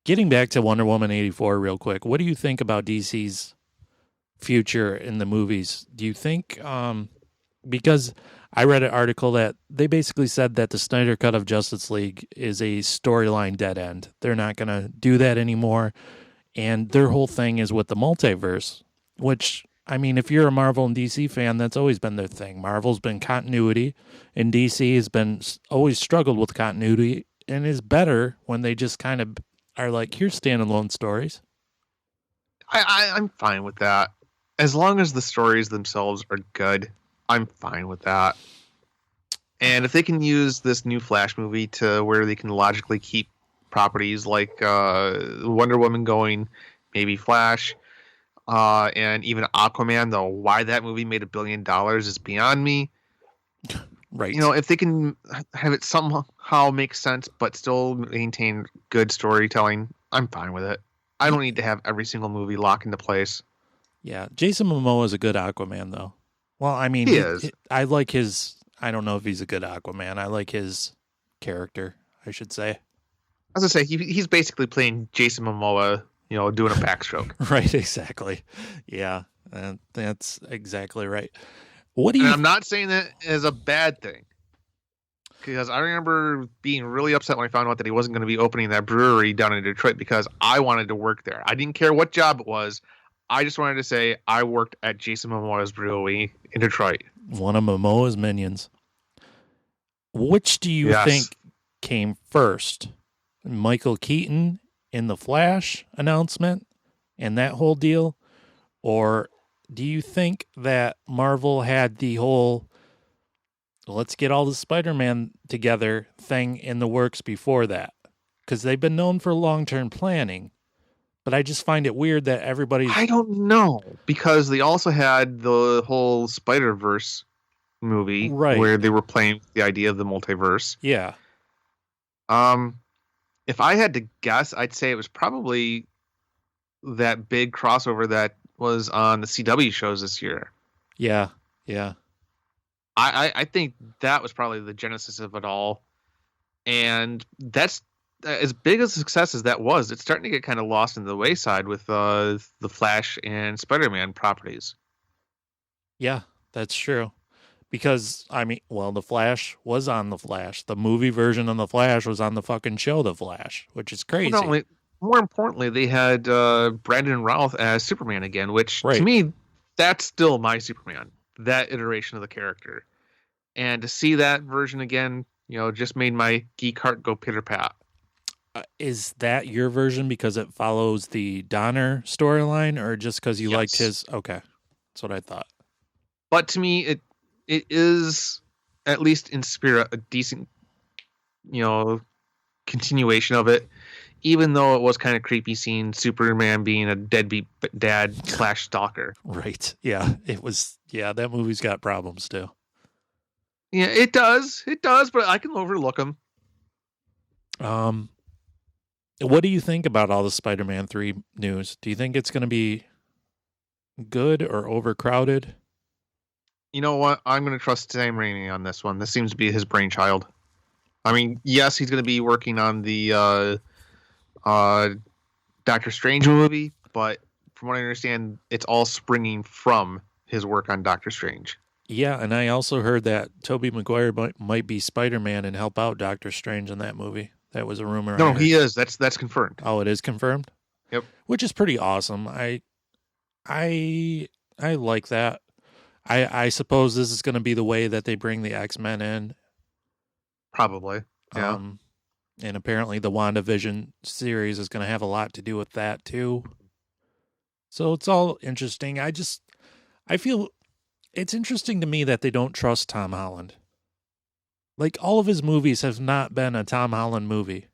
S2: Getting back to Wonder Woman 84 real quick, what do you think about DC's future in the movies? Do you think, because I read an article that they basically said that the Snyder Cut of Justice League is a storyline dead end. They're not going to do that anymore. And their whole thing is with the multiverse, which, I mean, if you're a Marvel and DC fan, that's always been their thing. Marvel's been continuity, and DC has been always struggled with continuity and is better when they just kind of are like, here's standalone stories.
S3: I'm fine with that. As long as the stories themselves are good, I'm fine with that. And if they can use this new Flash movie to where they can logically keep properties like Wonder Woman going, maybe Flash, and even Aquaman, though why that movie made $1 billion is beyond me.
S2: Right.
S3: You know, if they can have it somehow make sense but still maintain good storytelling, I'm fine with it. I don't need to have every single movie lock into place.
S2: Yeah. Jason Momoa is a good Aquaman, though. Well, I mean,
S3: He is.
S2: I like his, I don't know if he's a good Aquaman. I like his character, I should say.
S3: As I say, he's basically playing Jason Momoa, you know, doing a backstroke.
S2: Right, exactly. Yeah, that's exactly right. What do
S3: And
S2: you...
S3: I'm not saying that as a bad thing. Because I remember being really upset when I found out that he wasn't going to be opening that brewery down in Detroit because I wanted to work there. I didn't care what job it was. I just wanted to say I worked at Jason Momoa's brewery in Detroit.
S2: One of Momoa's minions. Which do you think came first? Michael Keaton in the Flash announcement and that whole deal? Or do you think that Marvel had the whole let's get all the Spider-Man together thing in the works before that? Because they've been known for long-term planning. But I just find it weird that everybody's...
S3: I don't know. Because they also had the whole Spider-Verse movie where they were playing with the idea of the multiverse.
S2: Yeah.
S3: If I had to guess, I'd say it was probably that big crossover that was on the CW shows this year.
S2: Yeah.
S3: I think that was probably the genesis of it all. And that's as big a success as that was. It's starting to get kind of lost in the wayside with the Flash and Spider-Man properties.
S2: Yeah, that's true. Because, I mean, well, The Flash was on The Flash. The movie version of The Flash was on the fucking show The Flash, which is crazy.
S3: Well, more importantly, they had Brandon Routh as Superman again, which to me, that's still my Superman, that iteration of the character. And to see that version again, you know, just made my geek heart go pitter-pat.
S2: Is that your version because it follows the Donner storyline or just because you liked his... Okay, that's what I thought.
S3: But to me, it is, at least in spirit, a decent, you know, continuation of it. Even though it was kind of creepy seeing Superman being a deadbeat dad / stalker.
S2: Right. Yeah. It was. Yeah. That movie's got problems too.
S3: Yeah, it does. It does. But I can overlook them.
S2: What do you think about all the Spider-Man 3 news? Do you think it's going to be good or overcrowded?
S3: You know what? I'm going to trust Sam Raimi on this one. This seems to be his brainchild. I mean, yes, he's going to be working on the Doctor Strange movie, but from what I understand, it's all springing from his work on Doctor Strange.
S2: Yeah, and I also heard that Toby Maguire might be Spider-Man and help out Doctor Strange in that movie. That was a rumor.
S3: No, he is. That's confirmed.
S2: Oh, it is confirmed?
S3: Yep.
S2: Which is pretty awesome. I like that. I suppose this is going to be the way that they bring the X-Men in.
S3: Probably. Yeah.
S2: And apparently the WandaVision series is going to have a lot to do with that too. So it's all interesting. I feel it's interesting to me that they don't trust Tom Holland. Like, all of his movies have not been a Tom Holland movie.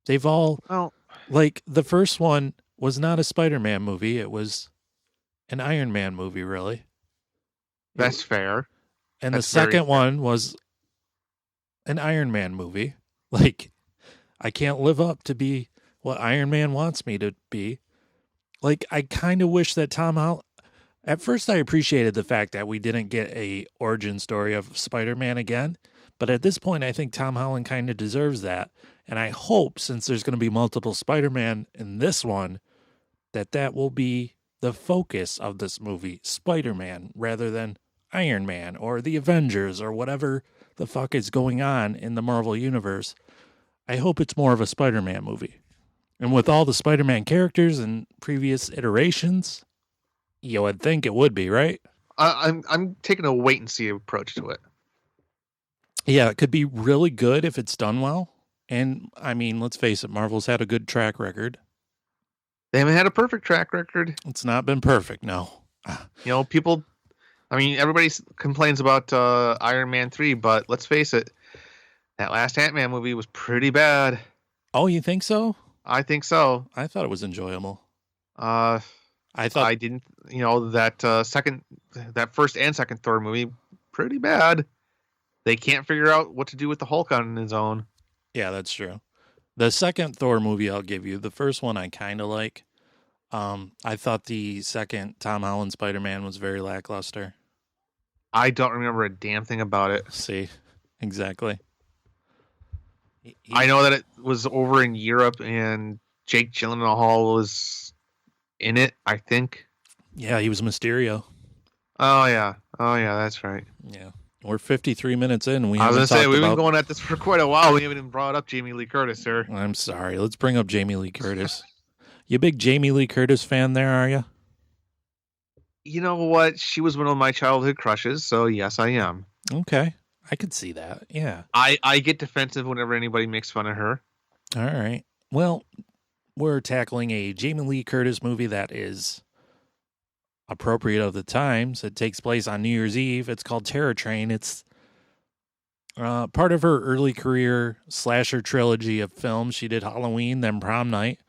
S2: They've all...
S3: Well,
S2: like, the first one was not a Spider-Man movie. It was an Iron Man movie, really.
S3: That's fair.
S2: And the second one was an Iron Man movie. Like, I can't live up to be what Iron Man wants me to be. Like, I kind of wish that Tom Holland... At first, I appreciated the fact that we didn't get a origin story of Spider-Man again. But at this point, I think Tom Holland kind of deserves that. And I hope, since there's going to be multiple Spider-Man in this one, that will be the focus of this movie, Spider-Man, rather than Iron Man or the Avengers or whatever the fuck is going on in the Marvel Universe. I hope it's more of a Spider-Man movie. And with all the Spider-Man characters and previous iterations, you would think it would be, right?
S3: I'm taking a wait and see approach to it.
S2: Yeah, it could be really good if it's done well. And, I mean, let's face it, Marvel's had a good track record.
S3: They haven't had a perfect track record.
S2: It's not been perfect, no.
S3: You know, people... I mean, everybody complains about Iron Man 3, but let's face it, that last Ant-Man movie was pretty bad.
S2: Oh, you think so?
S3: I think so.
S2: I thought it was enjoyable.
S3: I didn't, you know, that first and second Thor movie, pretty bad. They can't figure out what to do with the Hulk on his own.
S2: Yeah, that's true. The second Thor movie I'll give you. The first one I kind of like. I thought the second Tom Holland Spider-Man was very lackluster.
S3: I don't remember a damn thing about it.
S2: See, exactly.
S3: I know that it was over in Europe and Jake Gyllenhaal was in it, I think.
S2: Yeah, he was Mysterio.
S3: Oh, yeah, that's right.
S2: Yeah. We're 53 minutes in.
S3: I was going to say, we've been going at this for quite a while. We haven't even brought up Jamie Lee Curtis, sir.
S2: I'm sorry. Let's bring up Jamie Lee Curtis. You a big Jamie Lee Curtis fan there, are you?
S3: You know what? She was one of my childhood crushes, so yes, I am.
S2: Okay. I could see that, yeah.
S3: I get defensive whenever anybody makes fun of her.
S2: All right. Well, we're tackling a Jamie Lee Curtis movie that is appropriate of the times. It takes place on New Year's Eve. It's called Terror Train. It's part of her early career slasher trilogy of films. She did Halloween, then Prom Night,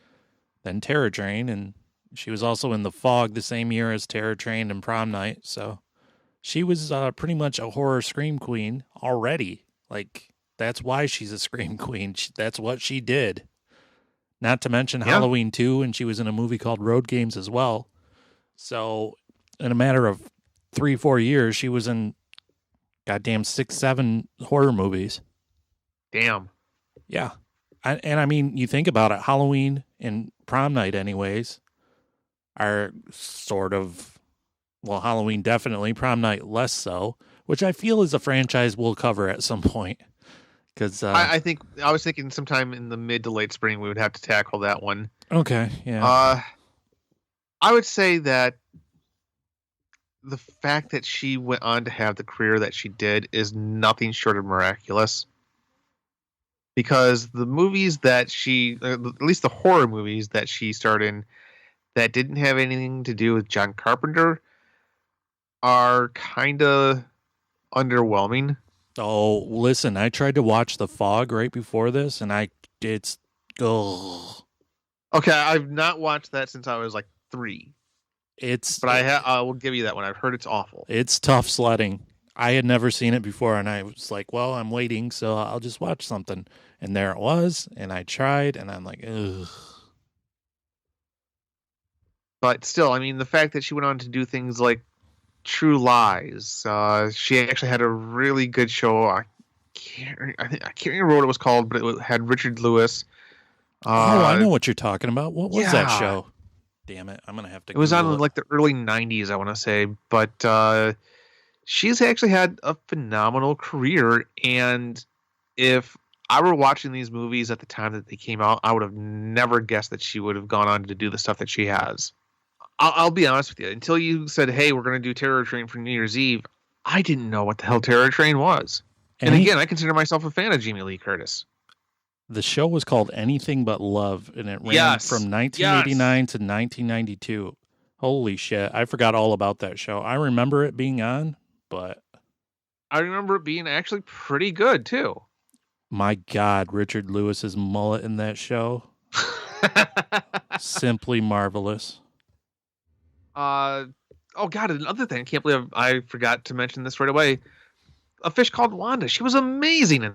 S2: then Terror Train, and she was also in The Fog the same year as Terror Train and Prom Night. So she was pretty much a horror scream queen already. Like, that's why she's a scream queen. That's what she did. Not to mention Halloween 2, and she was in a movie called Road Games as well. So, in a matter of 3-4 years, she was in goddamn 6-7 horror movies.
S3: Damn.
S2: Yeah. And I mean, you think about it, Halloween and Prom Night anyways are sort of, well, Halloween definitely, Prom Night less so, which I feel is a franchise we'll cover at some point. Because
S3: I was thinking sometime in the mid to late spring we would have to tackle that one.
S2: Okay, yeah.
S3: I would say that the fact that she went on to have the career that she did is nothing short of miraculous. Because the movies that she, at least the horror movies that she starred in that didn't have anything to do with John Carpenter are kind of underwhelming.
S2: Oh, listen, I tried to watch The Fog right before this, and it's.
S3: Okay, I've not watched that since I was like 3. But I will give you that one. I've heard it's awful.
S2: It's tough sledding. I had never seen it before, and I was like, well, I'm waiting, so I'll just watch something. And there it was, and I tried, and I'm like, ugh.
S3: But still, I mean, the fact that she went on to do things like True Lies, she actually had a really good show. I can't remember what it was called, but it had Richard Lewis.
S2: I know what you're talking about. What was that show? Damn it, I'm gonna have to.
S3: It was on like the early '90s, I want to say, but she's actually had a phenomenal career. And if I were watching these movies at the time that they came out, I would have never guessed that she would have gone on to do the stuff that she has. I'll be honest with you. Until you said, hey, we're going to do Terror Train for New Year's Eve, I didn't know what the hell Terror Train was. And again, I consider myself a fan of Jamie Lee Curtis.
S2: The show was called Anything But Love, and it ran from 1989 to 1992. Holy shit. I forgot all about that show. I remember it being on, but
S3: I remember it being actually pretty good, too.
S2: My God, Richard Lewis's mullet in that show. Simply marvelous.
S3: Oh God, another thing. I can't believe I forgot to mention this right away. A Fish Called Wanda. She was amazing.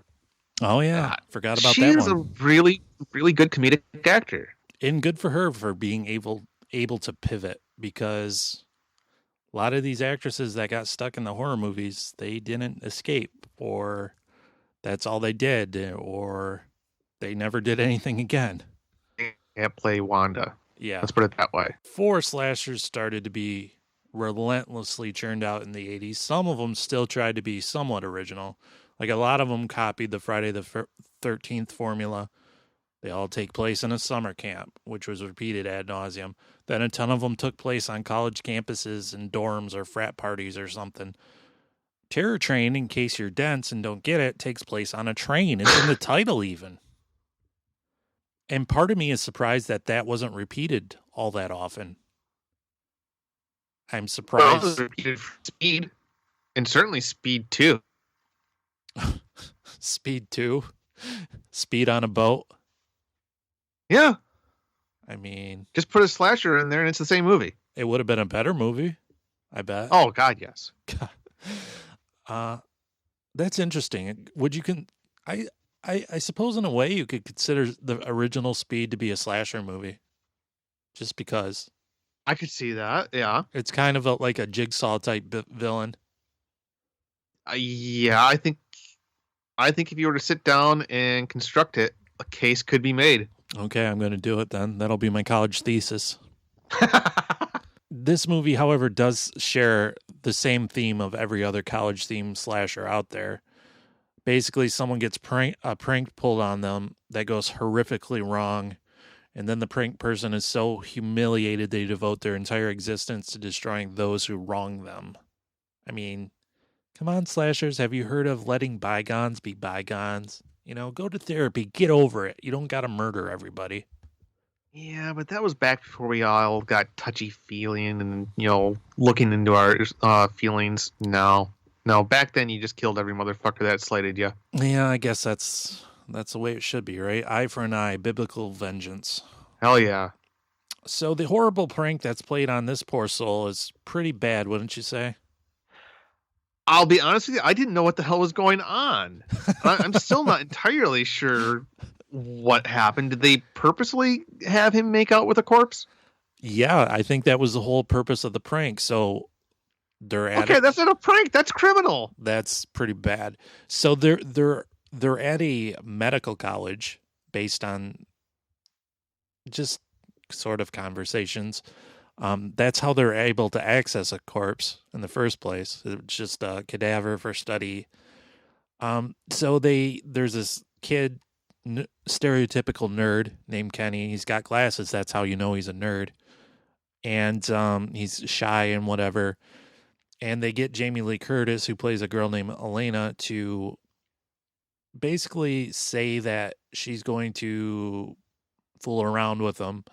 S2: Oh, yeah. Forgot about that one.
S3: She's a really, really good comedic actor.
S2: And good for her for being able able to pivot, because a lot of these actresses that got stuck in the horror movies, they didn't escape, or that's all they did, or they never did anything again.
S3: Can't play Wanda.
S2: Yeah.
S3: Let's put it that way.
S2: 4 slashers started to be relentlessly churned out in the 80s. Some of them still tried to be somewhat original. Like, a lot of them copied the Friday the 13th formula. They all take place in a summer camp, which was repeated ad nauseum. Then a ton of them took place on college campuses and dorms or frat parties or something. Terror Train, in case you're dense and don't get it, takes place on a train. It's in the title even. And part of me is surprised that that wasn't repeated all that often. I'm surprised.
S3: Well, repeated for Speed, and certainly Speed 2.
S2: Speed 2? Speed on a boat?
S3: Yeah.
S2: I mean,
S3: just put a slasher in there and it's the same movie.
S2: It would have been a better movie, I bet.
S3: Oh, God, yes.
S2: That's interesting. Would you I suppose in a way you could consider the original Speed to be a slasher movie, just because.
S3: I could see that. Yeah,
S2: it's kind of like a Jigsaw type villain.
S3: Yeah, I think if you were to sit down and construct it, a case could be made.
S2: Okay, I'm going to do it then. That'll be my college thesis. This movie, however, does share the same theme of every other college theme slasher out there. Basically, someone gets a prank pulled on them that goes horrifically wrong, and then the prank person is so humiliated they devote their entire existence to destroying those who wrong them. I mean, come on, slashers, have you heard of letting bygones be bygones? You know, go to therapy, get over it. You don't got to murder everybody.
S3: Yeah, but that was back before we all got touchy-feely and, looking into our feelings. No, back then you just killed every motherfucker that slighted you.
S2: Yeah, I guess that's the way it should be, right? Eye for an eye, biblical vengeance.
S3: Hell yeah.
S2: So the horrible prank that's played on this poor soul is pretty bad, wouldn't you say?
S3: I'll be honest with you, I didn't know what the hell was going on. I'm still not entirely sure what happened. Did they purposely have him make out with a corpse?
S2: Yeah, I think that was the whole purpose of the prank. So they're at
S3: that's not a prank. That's criminal.
S2: That's pretty bad. So they're at a medical college based on just sort of conversations. That's how they're able to access a corpse in the first place. It's just a cadaver for study. So there's this kid, stereotypical nerd named Kenny. He's got glasses. That's how you know he's a nerd. And he's shy and whatever. And they get Jamie Lee Curtis, who plays a girl named Elena, to basically say that she's going to fool around with them.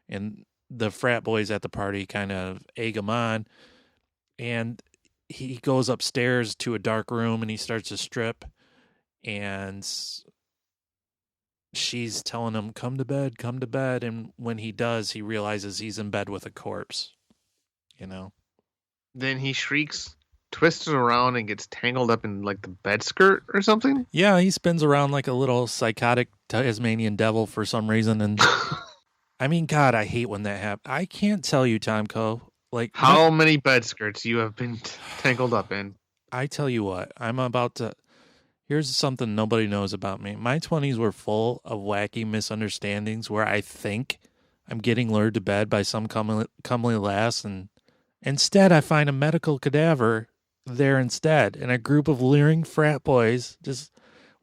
S2: And the frat boys at the party kind of egg him on. And he goes upstairs to a dark room and he starts to strip. And she's telling him, come to bed, come to bed. And when he does, he realizes he's in bed with a corpse,
S3: Then he shrieks, twists around, and gets tangled up in like the bed skirt or something.
S2: Yeah, he spins around like a little psychotic Tasmanian devil for some reason. And I mean, God, I hate when that happens. I can't tell you, Tom Coe. Like,
S3: how many bed skirts you have been tangled up in.
S2: I tell you what, here's something nobody knows about me. My 20s were full of wacky misunderstandings where I think I'm getting lured to bed by some comely lass, and instead I find a medical cadaver there instead, and a group of leering frat boys just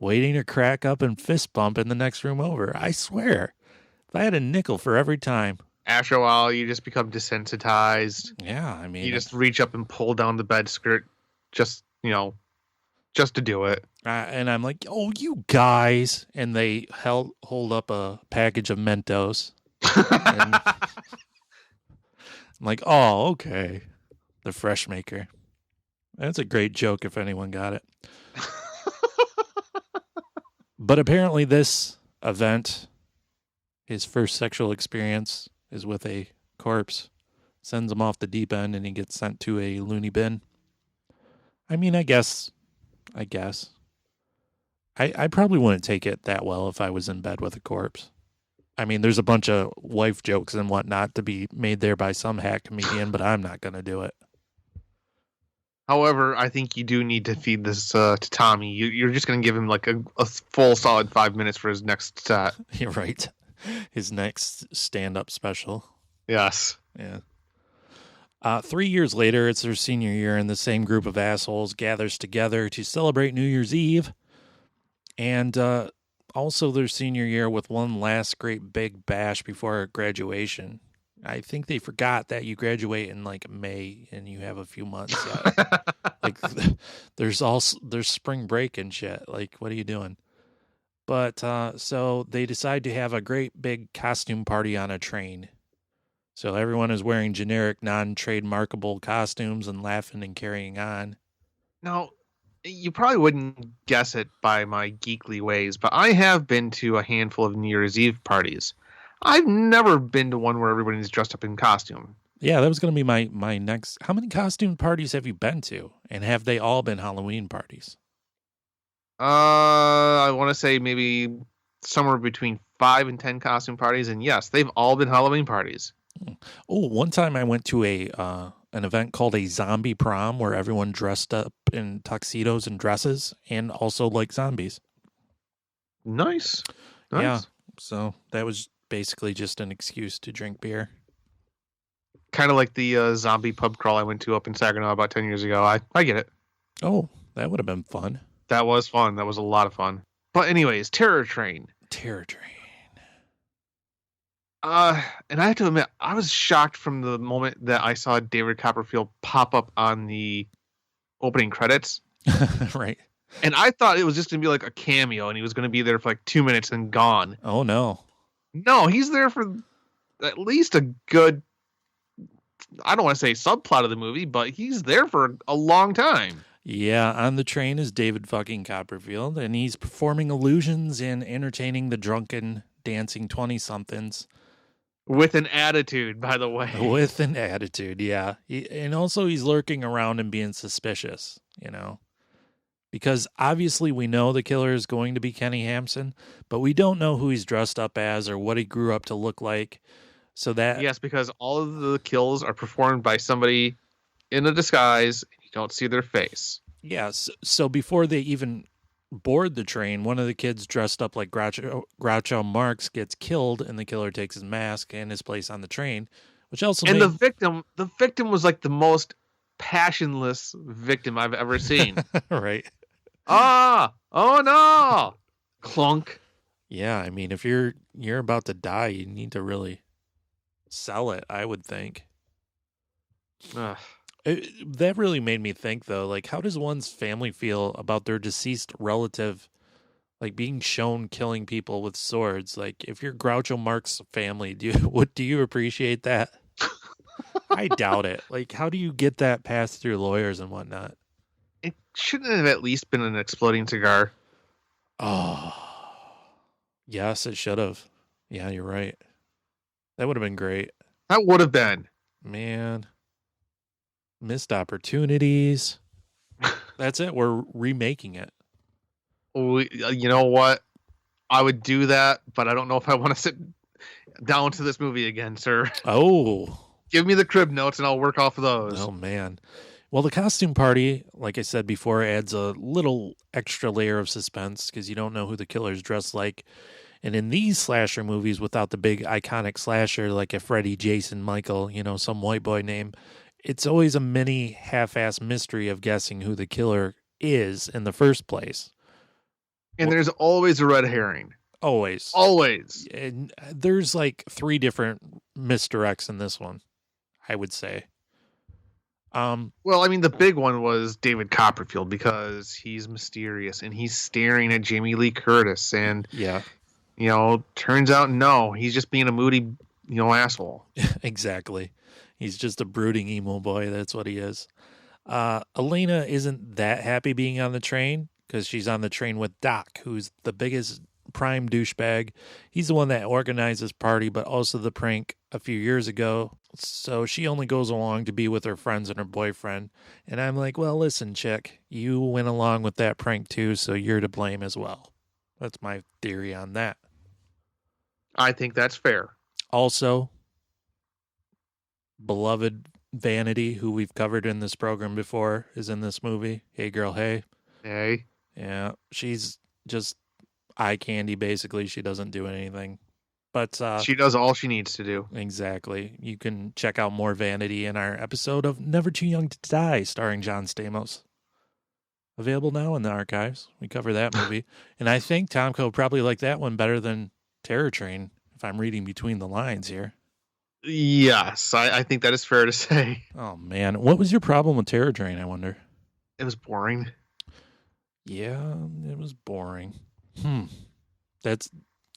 S2: waiting to crack up and fist bump in the next room over. I swear. If I had a nickel for every time.
S3: After a while, you just become desensitized.
S2: Yeah, I mean,
S3: you just reach up and pull down the bed skirt, just to do it.
S2: And I'm like, oh, you guys. And they hold up a package of Mentos. And I'm like, oh, okay. The Fresh Maker. That's a great joke if anyone got it. But apparently this event, his first sexual experience, is with a corpse. Sends him off the deep end and he gets sent to a loony bin. I mean, I guess. I probably wouldn't take it that well if I was in bed with a corpse. I mean, there's a bunch of wife jokes and whatnot to be made there by some hack comedian, but I'm not going to do it.
S3: However, I think you do need to feed this to Tommy. You're just going to give him like a full solid 5 minutes for his next set.
S2: You're right. His next stand-up special.
S3: Yes.
S2: Yeah. 3 years later, it's their senior year, and the same group of assholes gathers together to celebrate New Year's Eve. And also their senior year with one last great big bash before graduation. I think they forgot that you graduate in like May and you have a few months yet. Like there's spring break and shit. Like, what are you doing? But so they decide to have a great big costume party on a train. So everyone is wearing generic, non-trademarkable costumes and laughing and carrying on.
S3: Now, you probably wouldn't guess it by my geekly ways, but I have been to a handful of New Year's Eve parties. I've never been to one where everybody's dressed up in costume.
S2: Yeah, that was going to be my next. How many costume parties have you been to? And have they all been Halloween parties?
S3: I want to say maybe somewhere between 5 and 10 costume parties. And yes, they've all been Halloween parties.
S2: Oh, one time I went to an event called a zombie prom where everyone dressed up in tuxedos and dresses and also like zombies.
S3: Nice.
S2: Yeah, so that was basically just an excuse to drink beer.
S3: Kind of like the zombie pub crawl I went to up in Saginaw about 10 years ago. I get it.
S2: Oh, that would have been fun.
S3: That was fun. That was a lot of fun. But anyways, Terror Train.
S2: Terror Train.
S3: And I have to admit, I was shocked from the moment that I saw David Copperfield pop up on the opening credits.
S2: Right.
S3: And I thought it was just going to be like a cameo and he was going to be there for like 2 minutes and gone.
S2: Oh, no.
S3: No, he's there for at least a good, I don't want to say subplot of the movie, but he's there for a long time.
S2: Yeah, on the train is David fucking Copperfield, and he's performing illusions and entertaining the drunken, dancing 20-somethings.
S3: With an attitude, by the way.
S2: With an attitude, yeah. And also he's lurking around and being suspicious, you know. Because obviously we know the killer is going to be Kenny Hampson, but we don't know who he's dressed up as or what he grew up to look like. So that...
S3: Yes, because all of the kills are performed by somebody in a disguise. You don't see their face.
S2: Yeah, so before they even board the train, one of the kids dressed up like Groucho Marx gets killed, and the killer takes his mask and his place on the train, which also
S3: the victim was like the most passionless victim I've ever seen.
S2: Right.
S3: Oh no, clunk.
S2: Yeah, I mean, if you're about to die, you need to really sell it, I would think. That really made me think, though, like, how does one's family feel about their deceased relative, like, being shown killing people with swords? Like, if you're Groucho Marx family, do you appreciate that? I doubt it. Like, how do you get that passed through lawyers and whatnot?
S3: It shouldn't have at least been an exploding cigar.
S2: Oh, yes, it should have. Yeah, you're right. That would have been great.
S3: That would have been.
S2: Man. Missed opportunities. That's it. We're remaking it.
S3: You know what? I would do that, but I don't know if I want to sit down to this movie again, sir.
S2: Oh.
S3: Give me the crib notes and I'll work off of those.
S2: Oh, man. Well, the costume party, like I said before, adds a little extra layer of suspense because you don't know who the killer's dressed like. And in these slasher movies, without the big iconic slasher like a Freddy, Jason, Michael, some white boy name, it's always a mini half-ass mystery of guessing who the killer is in the first place.
S3: And there's always a red herring.
S2: Always.
S3: Always.
S2: And there's like 3 different Mr. X in this one, I would say.
S3: Well, I mean, the big one was David Copperfield because he's mysterious and he's staring at Jamie Lee Curtis. And,
S2: yeah,
S3: turns out, no, he's just being a moody, asshole.
S2: Exactly. He's just a brooding emo boy. That's what he is. Elena isn't that happy being on the train because she's on the train with Doc, who's the biggest prime douchebag. He's the one that organized this party, but also the prank a few years ago. So she only goes along to be with her friends and her boyfriend. And I'm like, well, listen, chick, you went along with that prank too, so you're to blame as well. That's my theory on that.
S3: I think that's fair.
S2: Also, beloved Vanity, who we've covered in this program before, is in this movie. Hey Girl, Hey.
S3: Hey.
S2: Yeah, she's just eye candy, basically. She doesn't do anything. But
S3: She does all she needs to do.
S2: exactly. You can check out more Vanity in our episode of Never Too Young to Die, starring John Stamos. Available now in the archives. We cover that movie. And I think Tom Coe probably liked that one better than Terror Train, if I'm reading between the lines here.
S3: Yes, I think that is fair to say.
S2: Oh, man. What was your problem with Terror Train, I wonder?
S3: It was boring.
S2: Yeah, it was boring.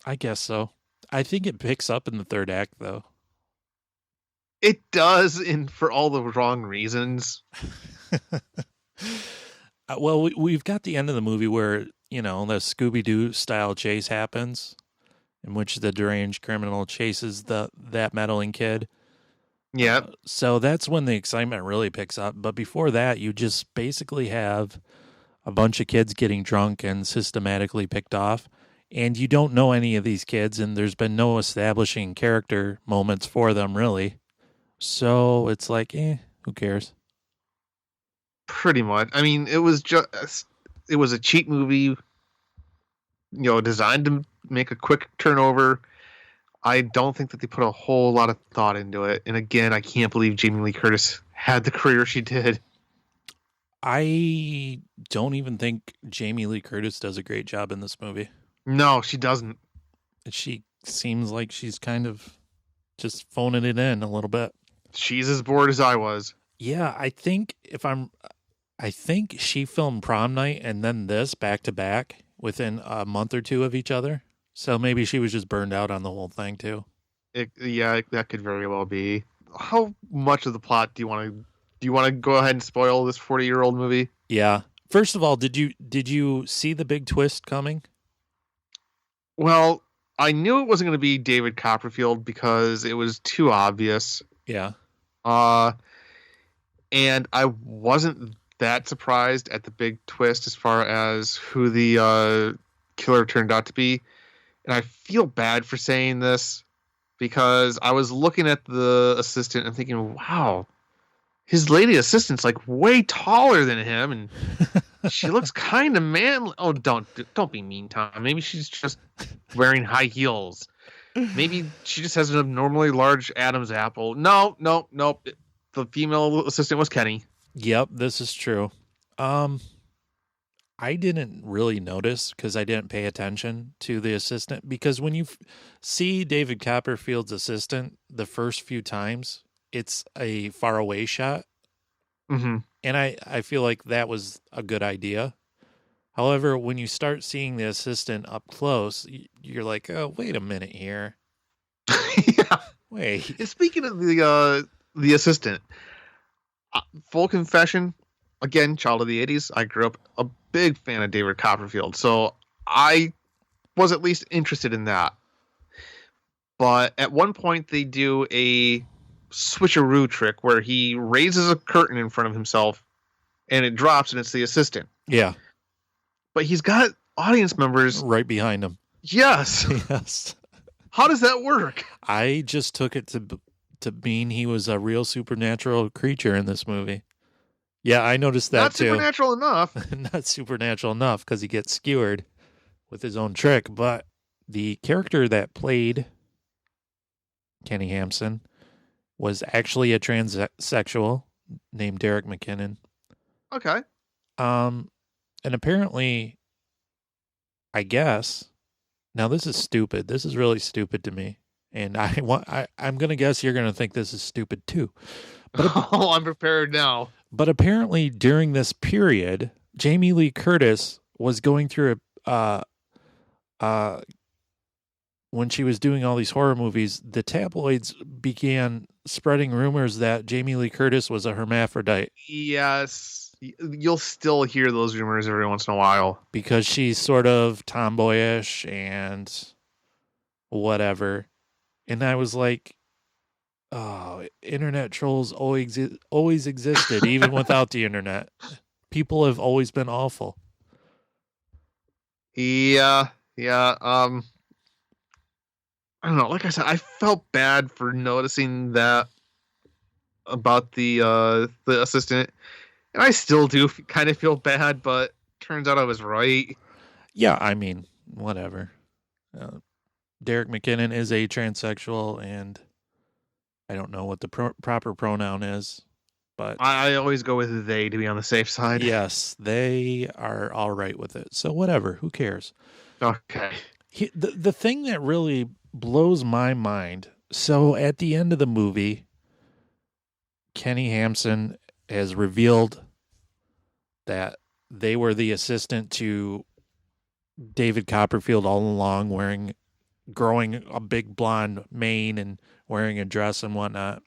S2: I guess so. I think it picks up in the third act, though.
S3: It does, and for all the wrong reasons.
S2: Well, we've got the end of the movie where, the Scooby-Doo style chase happens, in which the deranged criminal chases that meddling kid.
S3: Yeah.
S2: So that's when the excitement really picks up. But before that, you just basically have a bunch of kids getting drunk and systematically picked off. And you don't know any of these kids, and there's been no establishing character moments for them, really. So it's like, who cares?
S3: Pretty much. I mean, it was a cheap movie, designed to make a quick turnover. I don't think that they put a whole lot of thought into it. And again, I can't believe Jamie Lee Curtis had the career she did.
S2: I don't even think Jamie Lee Curtis does a great job in this movie.
S3: No, she doesn't.
S2: She seems like she's kind of just phoning it in a little bit.
S3: She's as bored as I was.
S2: Yeah, I think she filmed Prom Night and then this back to back within a month or two of each other. So maybe she was just burned out on the whole thing too.
S3: That could very well be. How much of the plot do you want to go ahead and spoil this 40-year-old movie?
S2: Yeah. First of all, did you see the big twist coming?
S3: Well, I knew it wasn't going to be David Copperfield because it was too obvious.
S2: Yeah.
S3: And I wasn't that surprised at the big twist as far as who the killer turned out to be. And I feel bad for saying this because I was looking at the assistant and thinking, wow, his lady assistant's like way taller than him, and she looks kind of manly. Oh, don't be mean, Tom. Maybe she's just wearing high heels. Maybe she just has an abnormally large Adam's apple. No. The female assistant was Kenny.
S2: Yep, this is true. I didn't really notice because I didn't pay attention to the assistant, because when you see David Copperfield's assistant the first few times, it's a faraway shot.
S3: Mm-hmm.
S2: And I feel like that was a good idea. However, when you start seeing the assistant up close, you're like, oh, wait a minute here.
S3: Yeah.
S2: Wait.
S3: And speaking of the assistant, full confession, again, child of the 80s, I grew up a big fan of David Copperfield, so I was at least interested in that. But at one point, they do a switcheroo trick where he raises a curtain in front of himself, and it drops, and it's the assistant.
S2: Yeah.
S3: But he's got audience members
S2: right behind him.
S3: Yes.
S2: Yes.
S3: How does that work?
S2: I just took it to mean he was a real supernatural creature in this movie. Yeah, I noticed that too.
S3: Not supernatural enough.
S2: Not supernatural enough because he gets skewered with his own trick. But the character that played Kenny Hampson was actually a transsexual named Derek McKinnon.
S3: Okay.
S2: And apparently, I guess, now this is stupid. This is really stupid to me. And I'm going to guess you're going to think this is stupid too. But
S3: I'm prepared now.
S2: But apparently during this period, Jamie Lee Curtis was going through when she was doing all these horror movies, the tabloids began spreading rumors that Jamie Lee Curtis was a hermaphrodite.
S3: Yes. You'll still hear those rumors every once in a while.
S2: Because she's sort of tomboyish and whatever. And I was like, oh, internet trolls always existed, even without the internet. People have always been awful.
S3: Yeah. I don't know. Like I said, I felt bad for noticing that about the assistant, and I still do kind of feel bad. But turns out I was right.
S2: Yeah, I mean, whatever. Derek McKinnon is a transsexual, and I don't know what the proper pronoun is, but
S3: I always go with they to be on the safe side.
S2: yes, they are all right with it. So whatever, who cares?
S3: Okay.
S2: The thing that really blows my mind, so at the end of the movie, Kenny Hampson has revealed that they were the assistant to David Copperfield all along, growing a big blonde mane and wearing a dress and whatnot.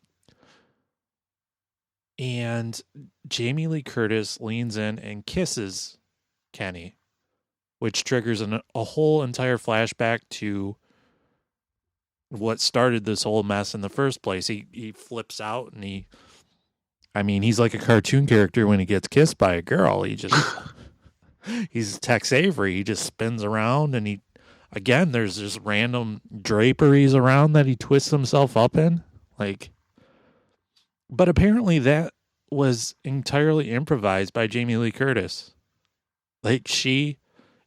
S2: And Jamie Lee Curtis leans in and kisses Kenny, which triggers a whole entire flashback to what started this whole mess in the first place. He flips out and he's like a cartoon character when he gets kissed by a girl. He's Tex Avery. He just spins around and there's just random draperies around that he twists himself up in. But apparently that was entirely improvised by Jamie Lee Curtis. It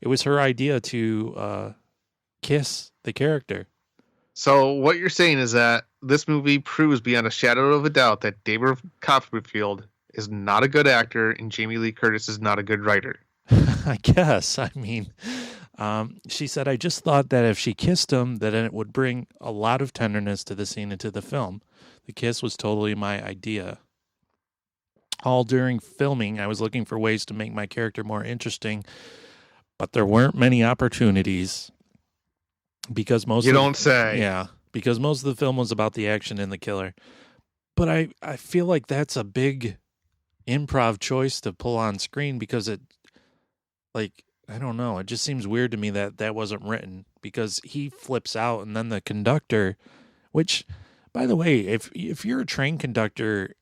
S2: was her idea to kiss the character.
S3: So what you're saying is that this movie proves beyond a shadow of a doubt that David Copperfield is not a good actor and Jamie Lee Curtis is not a good writer.
S2: I guess. I mean, she said, I just thought that if she kissed him, that it would bring a lot of tenderness to the scene and to the film. The kiss was totally my idea. All during filming, I was looking for ways to make my character more interesting, but there weren't many opportunities because most because most of the film was about the action and the killer. But I feel like that's a big improv choice to pull on screen because I don't know, it just seems weird to me that wasn't written because he flips out and then the conductor, which, by the way, if you're a train conductor,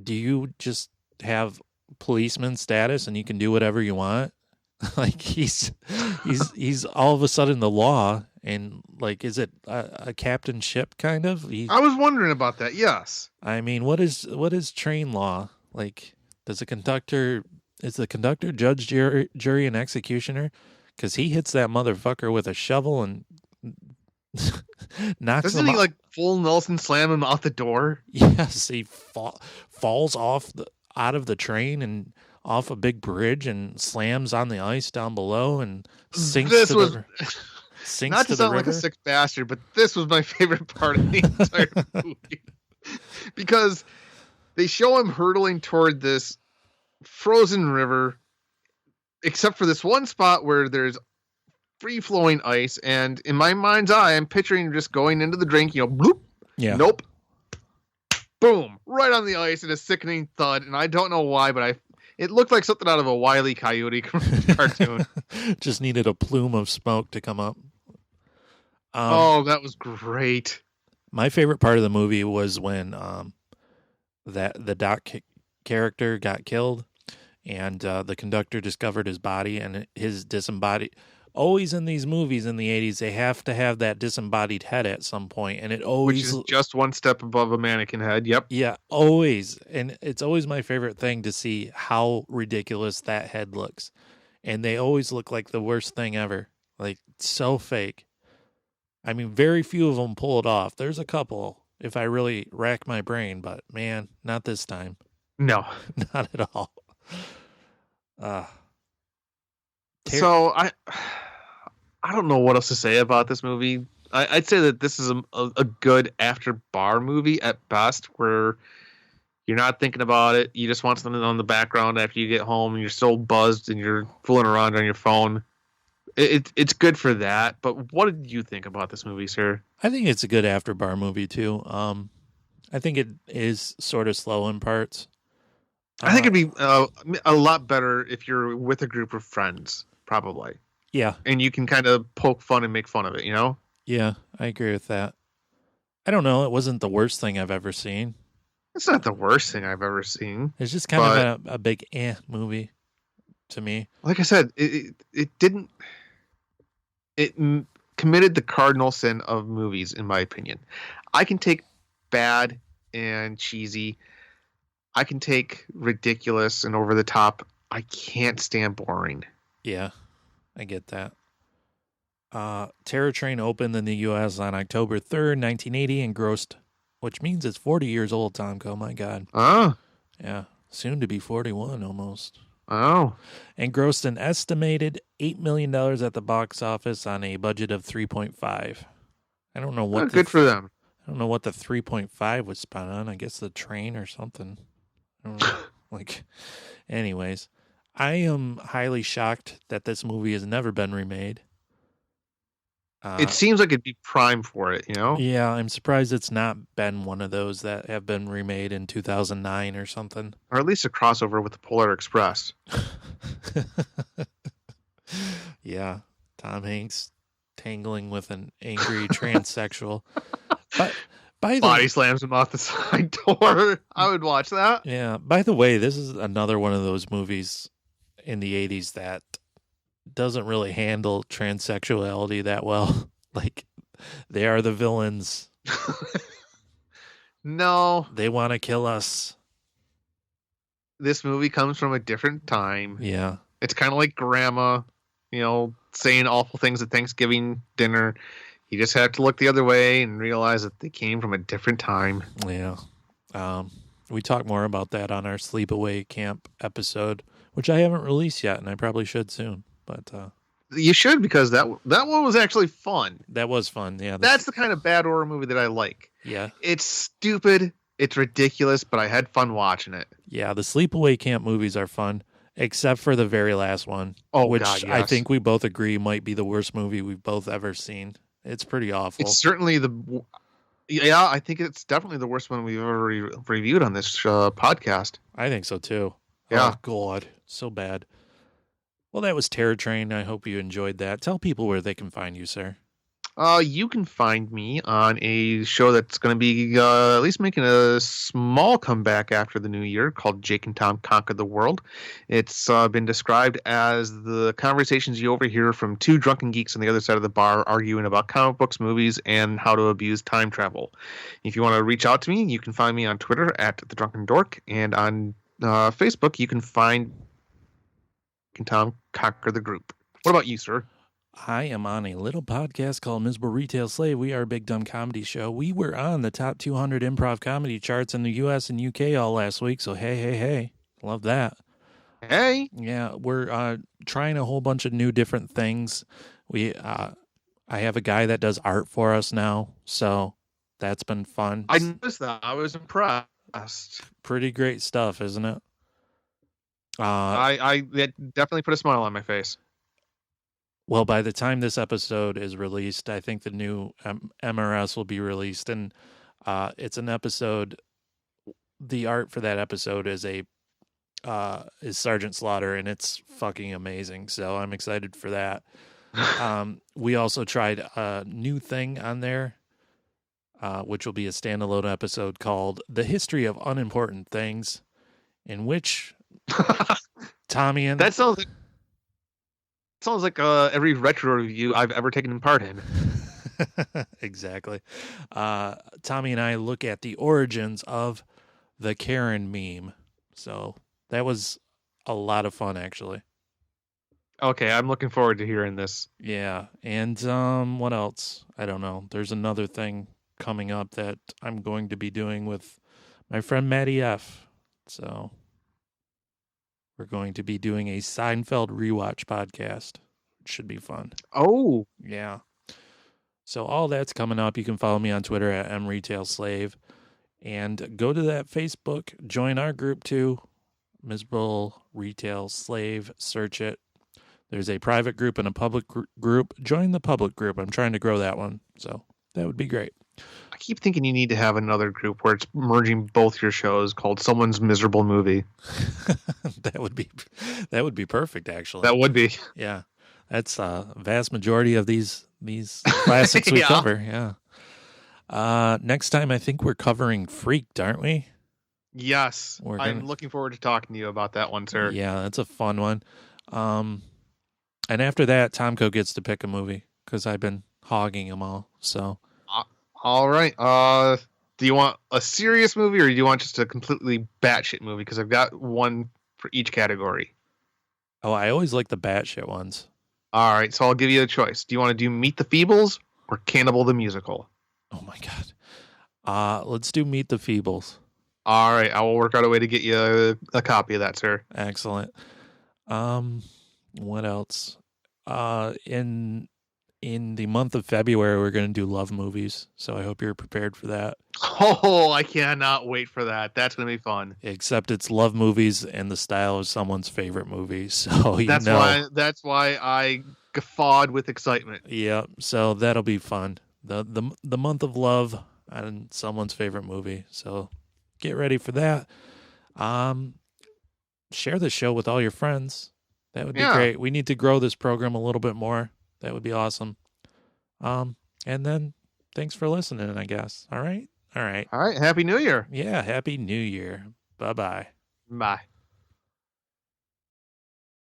S2: do you just have policeman status and you can do whatever you want? He's all of a sudden the law, and is it a captainship kind of?
S3: I was wondering about that. Yes.
S2: I mean, what is train law? Is the conductor judge, jury, and executioner? Because he hits that motherfucker with a shovel and knocks
S3: Doesn't
S2: him
S3: he full Nelson slam him out the door?
S2: Yes, he falls out of the train and off a big bridge and slams on the ice down below and sinks
S3: Not
S2: to
S3: to sound like a sick bastard, but this was my favorite part of the entire movie. Because they show him hurtling toward this frozen river, except for this one spot where there's free-flowing ice, and in my mind's eye, I'm picturing him just going into the drink, bloop.
S2: Yeah.
S3: Nope. Boom. Right on the ice in a sickening thud, and I don't know why, but it looked like something out of a Wile E. Coyote cartoon.
S2: Just needed a plume of smoke to come up.
S3: That was great.
S2: My favorite part of the movie was when the doc character got killed, and the conductor discovered his body and his disembodied. Always in these movies in the 80s, they have to have that disembodied head at some point, and
S3: which is just one step above a mannequin head. Yep.
S2: Yeah, always. And it's always my favorite thing to see how ridiculous that head looks. And they always look like the worst thing ever. So fake. I mean, very few of them pull it off. There's a couple, if I really rack my brain, but man, not this time.
S3: No.
S2: Not at all.
S3: So I don't know what else to say about this movie. I'd say that this is a good after bar movie at best, where you're not thinking about it. You just want something on the background after you get home and you're so buzzed and you're fooling around on your phone. It's good for that. But what did you think about this movie, sir?
S2: I think it's a good after bar movie too. I think it is sort of slow in parts.
S3: I think it'd be a lot better if you're with a group of friends, probably.
S2: Yeah.
S3: And you can kind of poke fun and make fun of it,
S2: Yeah, I agree with that. I don't know. It wasn't the worst thing I've ever seen.
S3: It's not the worst thing I've ever seen.
S2: It's just kind of a big movie to me.
S3: Like I said, it didn't... It committed the cardinal sin of movies, in my opinion. I can take bad and cheesy. I can take ridiculous and over the top. I can't stand boring.
S2: Yeah, I get that. Terror Train opened in the U.S. on October 3rd, 1980, and grossed, which means it's 40 years old, Tom Coe. My God.
S3: Oh.
S2: Yeah, soon to be 41 almost.
S3: Oh.
S2: And grossed an estimated $8 million at the box office on a budget of 3.5. I don't know what.
S3: Good for them.
S2: I don't know what the 3.5 was spent on. I guess the train or something. I don't know. Anyways, I am highly shocked that this movie has never been remade.
S3: It seems like it'd be prime for it, you know?
S2: Yeah, I'm surprised it's not been one of those that have been remade in 2009 or something.
S3: Or at least a crossover with the Polar Express.
S2: Yeah, Tom Hanks tangling with an angry transsexual. But
S3: Body slams him off the side door. I would watch that.
S2: Yeah. By the way, this is another one of those movies in the 80s that doesn't really handle transsexuality that well. Like, they are the villains.
S3: No.
S2: They want to kill us.
S3: This movie comes from a different time.
S2: Yeah.
S3: It's kind of like grandma, saying awful things at Thanksgiving dinner. You just have to look the other way and realize that they came from a different time.
S2: Yeah. We talk more about that on our Sleepaway Camp episode, which I haven't released yet, and I probably should soon. But
S3: you should, because that one was actually fun.
S2: That was fun. Yeah.
S3: That's the kind of bad horror movie that I like.
S2: Yeah.
S3: It's stupid. It's ridiculous, but I had fun watching it.
S2: Yeah, the Sleepaway Camp movies are fun, except for the very last one, which
S3: God, yes.
S2: I think we both agree might be the worst movie we've both ever seen. It's pretty awful.
S3: It's certainly I think it's definitely the worst one we've ever reviewed on this podcast.
S2: I think so too.
S3: Yeah.
S2: Oh, God, so bad. Well, that was Terror Train. I hope you enjoyed that. Tell people where they can find you, sir.
S3: You can find me on a show that's going to be at least making a small comeback after the new year called Jake and Tom Conquer the World. It's been described as the conversations you overhear from two drunken geeks on the other side of the bar arguing about comic books, movies, and how to abuse time travel. If you want to reach out to me, you can find me on Twitter at The Drunken Dork, and on Facebook, you can find Jake and Tom Conquer the Group. What about you, sir?
S2: I am on a little podcast called Miserable Retail Slave. We are a big dumb comedy show. We were on the top 200 improv comedy charts in the U.S. and UK all last week, so hey. Love that.
S3: Hey.
S2: Yeah, we're trying a whole bunch of new different things. I have a guy that does art for us now, so that's been fun.
S3: I noticed that. I was impressed.
S2: Pretty great stuff, isn't it?
S3: That definitely put a smile on my face.
S2: Well, by the time this episode is released, I think the new MRS will be released, and it's an episode. The art for that episode is Sergeant Slaughter, and it's fucking amazing. So I'm excited for that. We also tried a new thing on there, which will be a standalone episode called "The History of Unimportant Things," in which Tommy and
S3: that sounds like every retro review I've ever taken part in.
S2: Exactly. Tommy and I look at the origins of the Karen meme. So that was a lot of fun, actually.
S3: Okay, I'm looking forward to hearing this.
S2: Yeah. And what else? I don't know. There's another thing coming up that I'm going to be doing with my friend Maddie F. So we're going to be doing a Seinfeld rewatch podcast. It should be fun.
S3: Oh.
S2: Yeah. So all that's coming up. You can follow me on Twitter at mretailslave. And go to that Facebook. Join our group too. Miserable Retail Slave. Search it. There's a private group and a public group. Join the public group. I'm trying to grow that one. So that would be great.
S3: I keep thinking you need to have another group where it's merging both your shows called Someone's Miserable Movie.
S2: That would be perfect, actually.
S3: That would be.
S2: Yeah. That's a vast majority of these classics we cover. Yeah. Next time, I think we're covering Freaked, aren't we?
S3: Yes. I'm looking forward to talking to you about that one, sir.
S2: Yeah, that's a fun one. And after that, Tom Coe gets to pick a movie because I've been hogging them all. So,
S3: All right. Do you want a serious movie or do you want just a completely batshit movie? Because I've got one for each category.
S2: I always like the batshit ones.
S3: All right, so I'll give you a choice. Do you want to do Meet the Feebles or Cannibal the Musical?
S2: Oh my god. Let's do Meet the Feebles.
S3: All right, I will work out a way to get you a copy of that, sir.
S2: Excellent. What else? In the month of February, we're going to do love movies, so I hope you're prepared for that.
S3: Oh, I cannot wait for that. That's going to be fun.
S2: Except it's love movies and the style of someone's favorite movie, so
S3: that's why I guffawed with excitement.
S2: Yeah, so that'll be fun. The month of love and someone's favorite movie. So get ready for that. Share the show with all your friends. That would be great. We need to grow this program a little bit more. That would be awesome. And then thanks for listening, I guess. All right.
S3: Happy New Year.
S2: Yeah. Happy New Year. Bye-bye.
S3: Bye.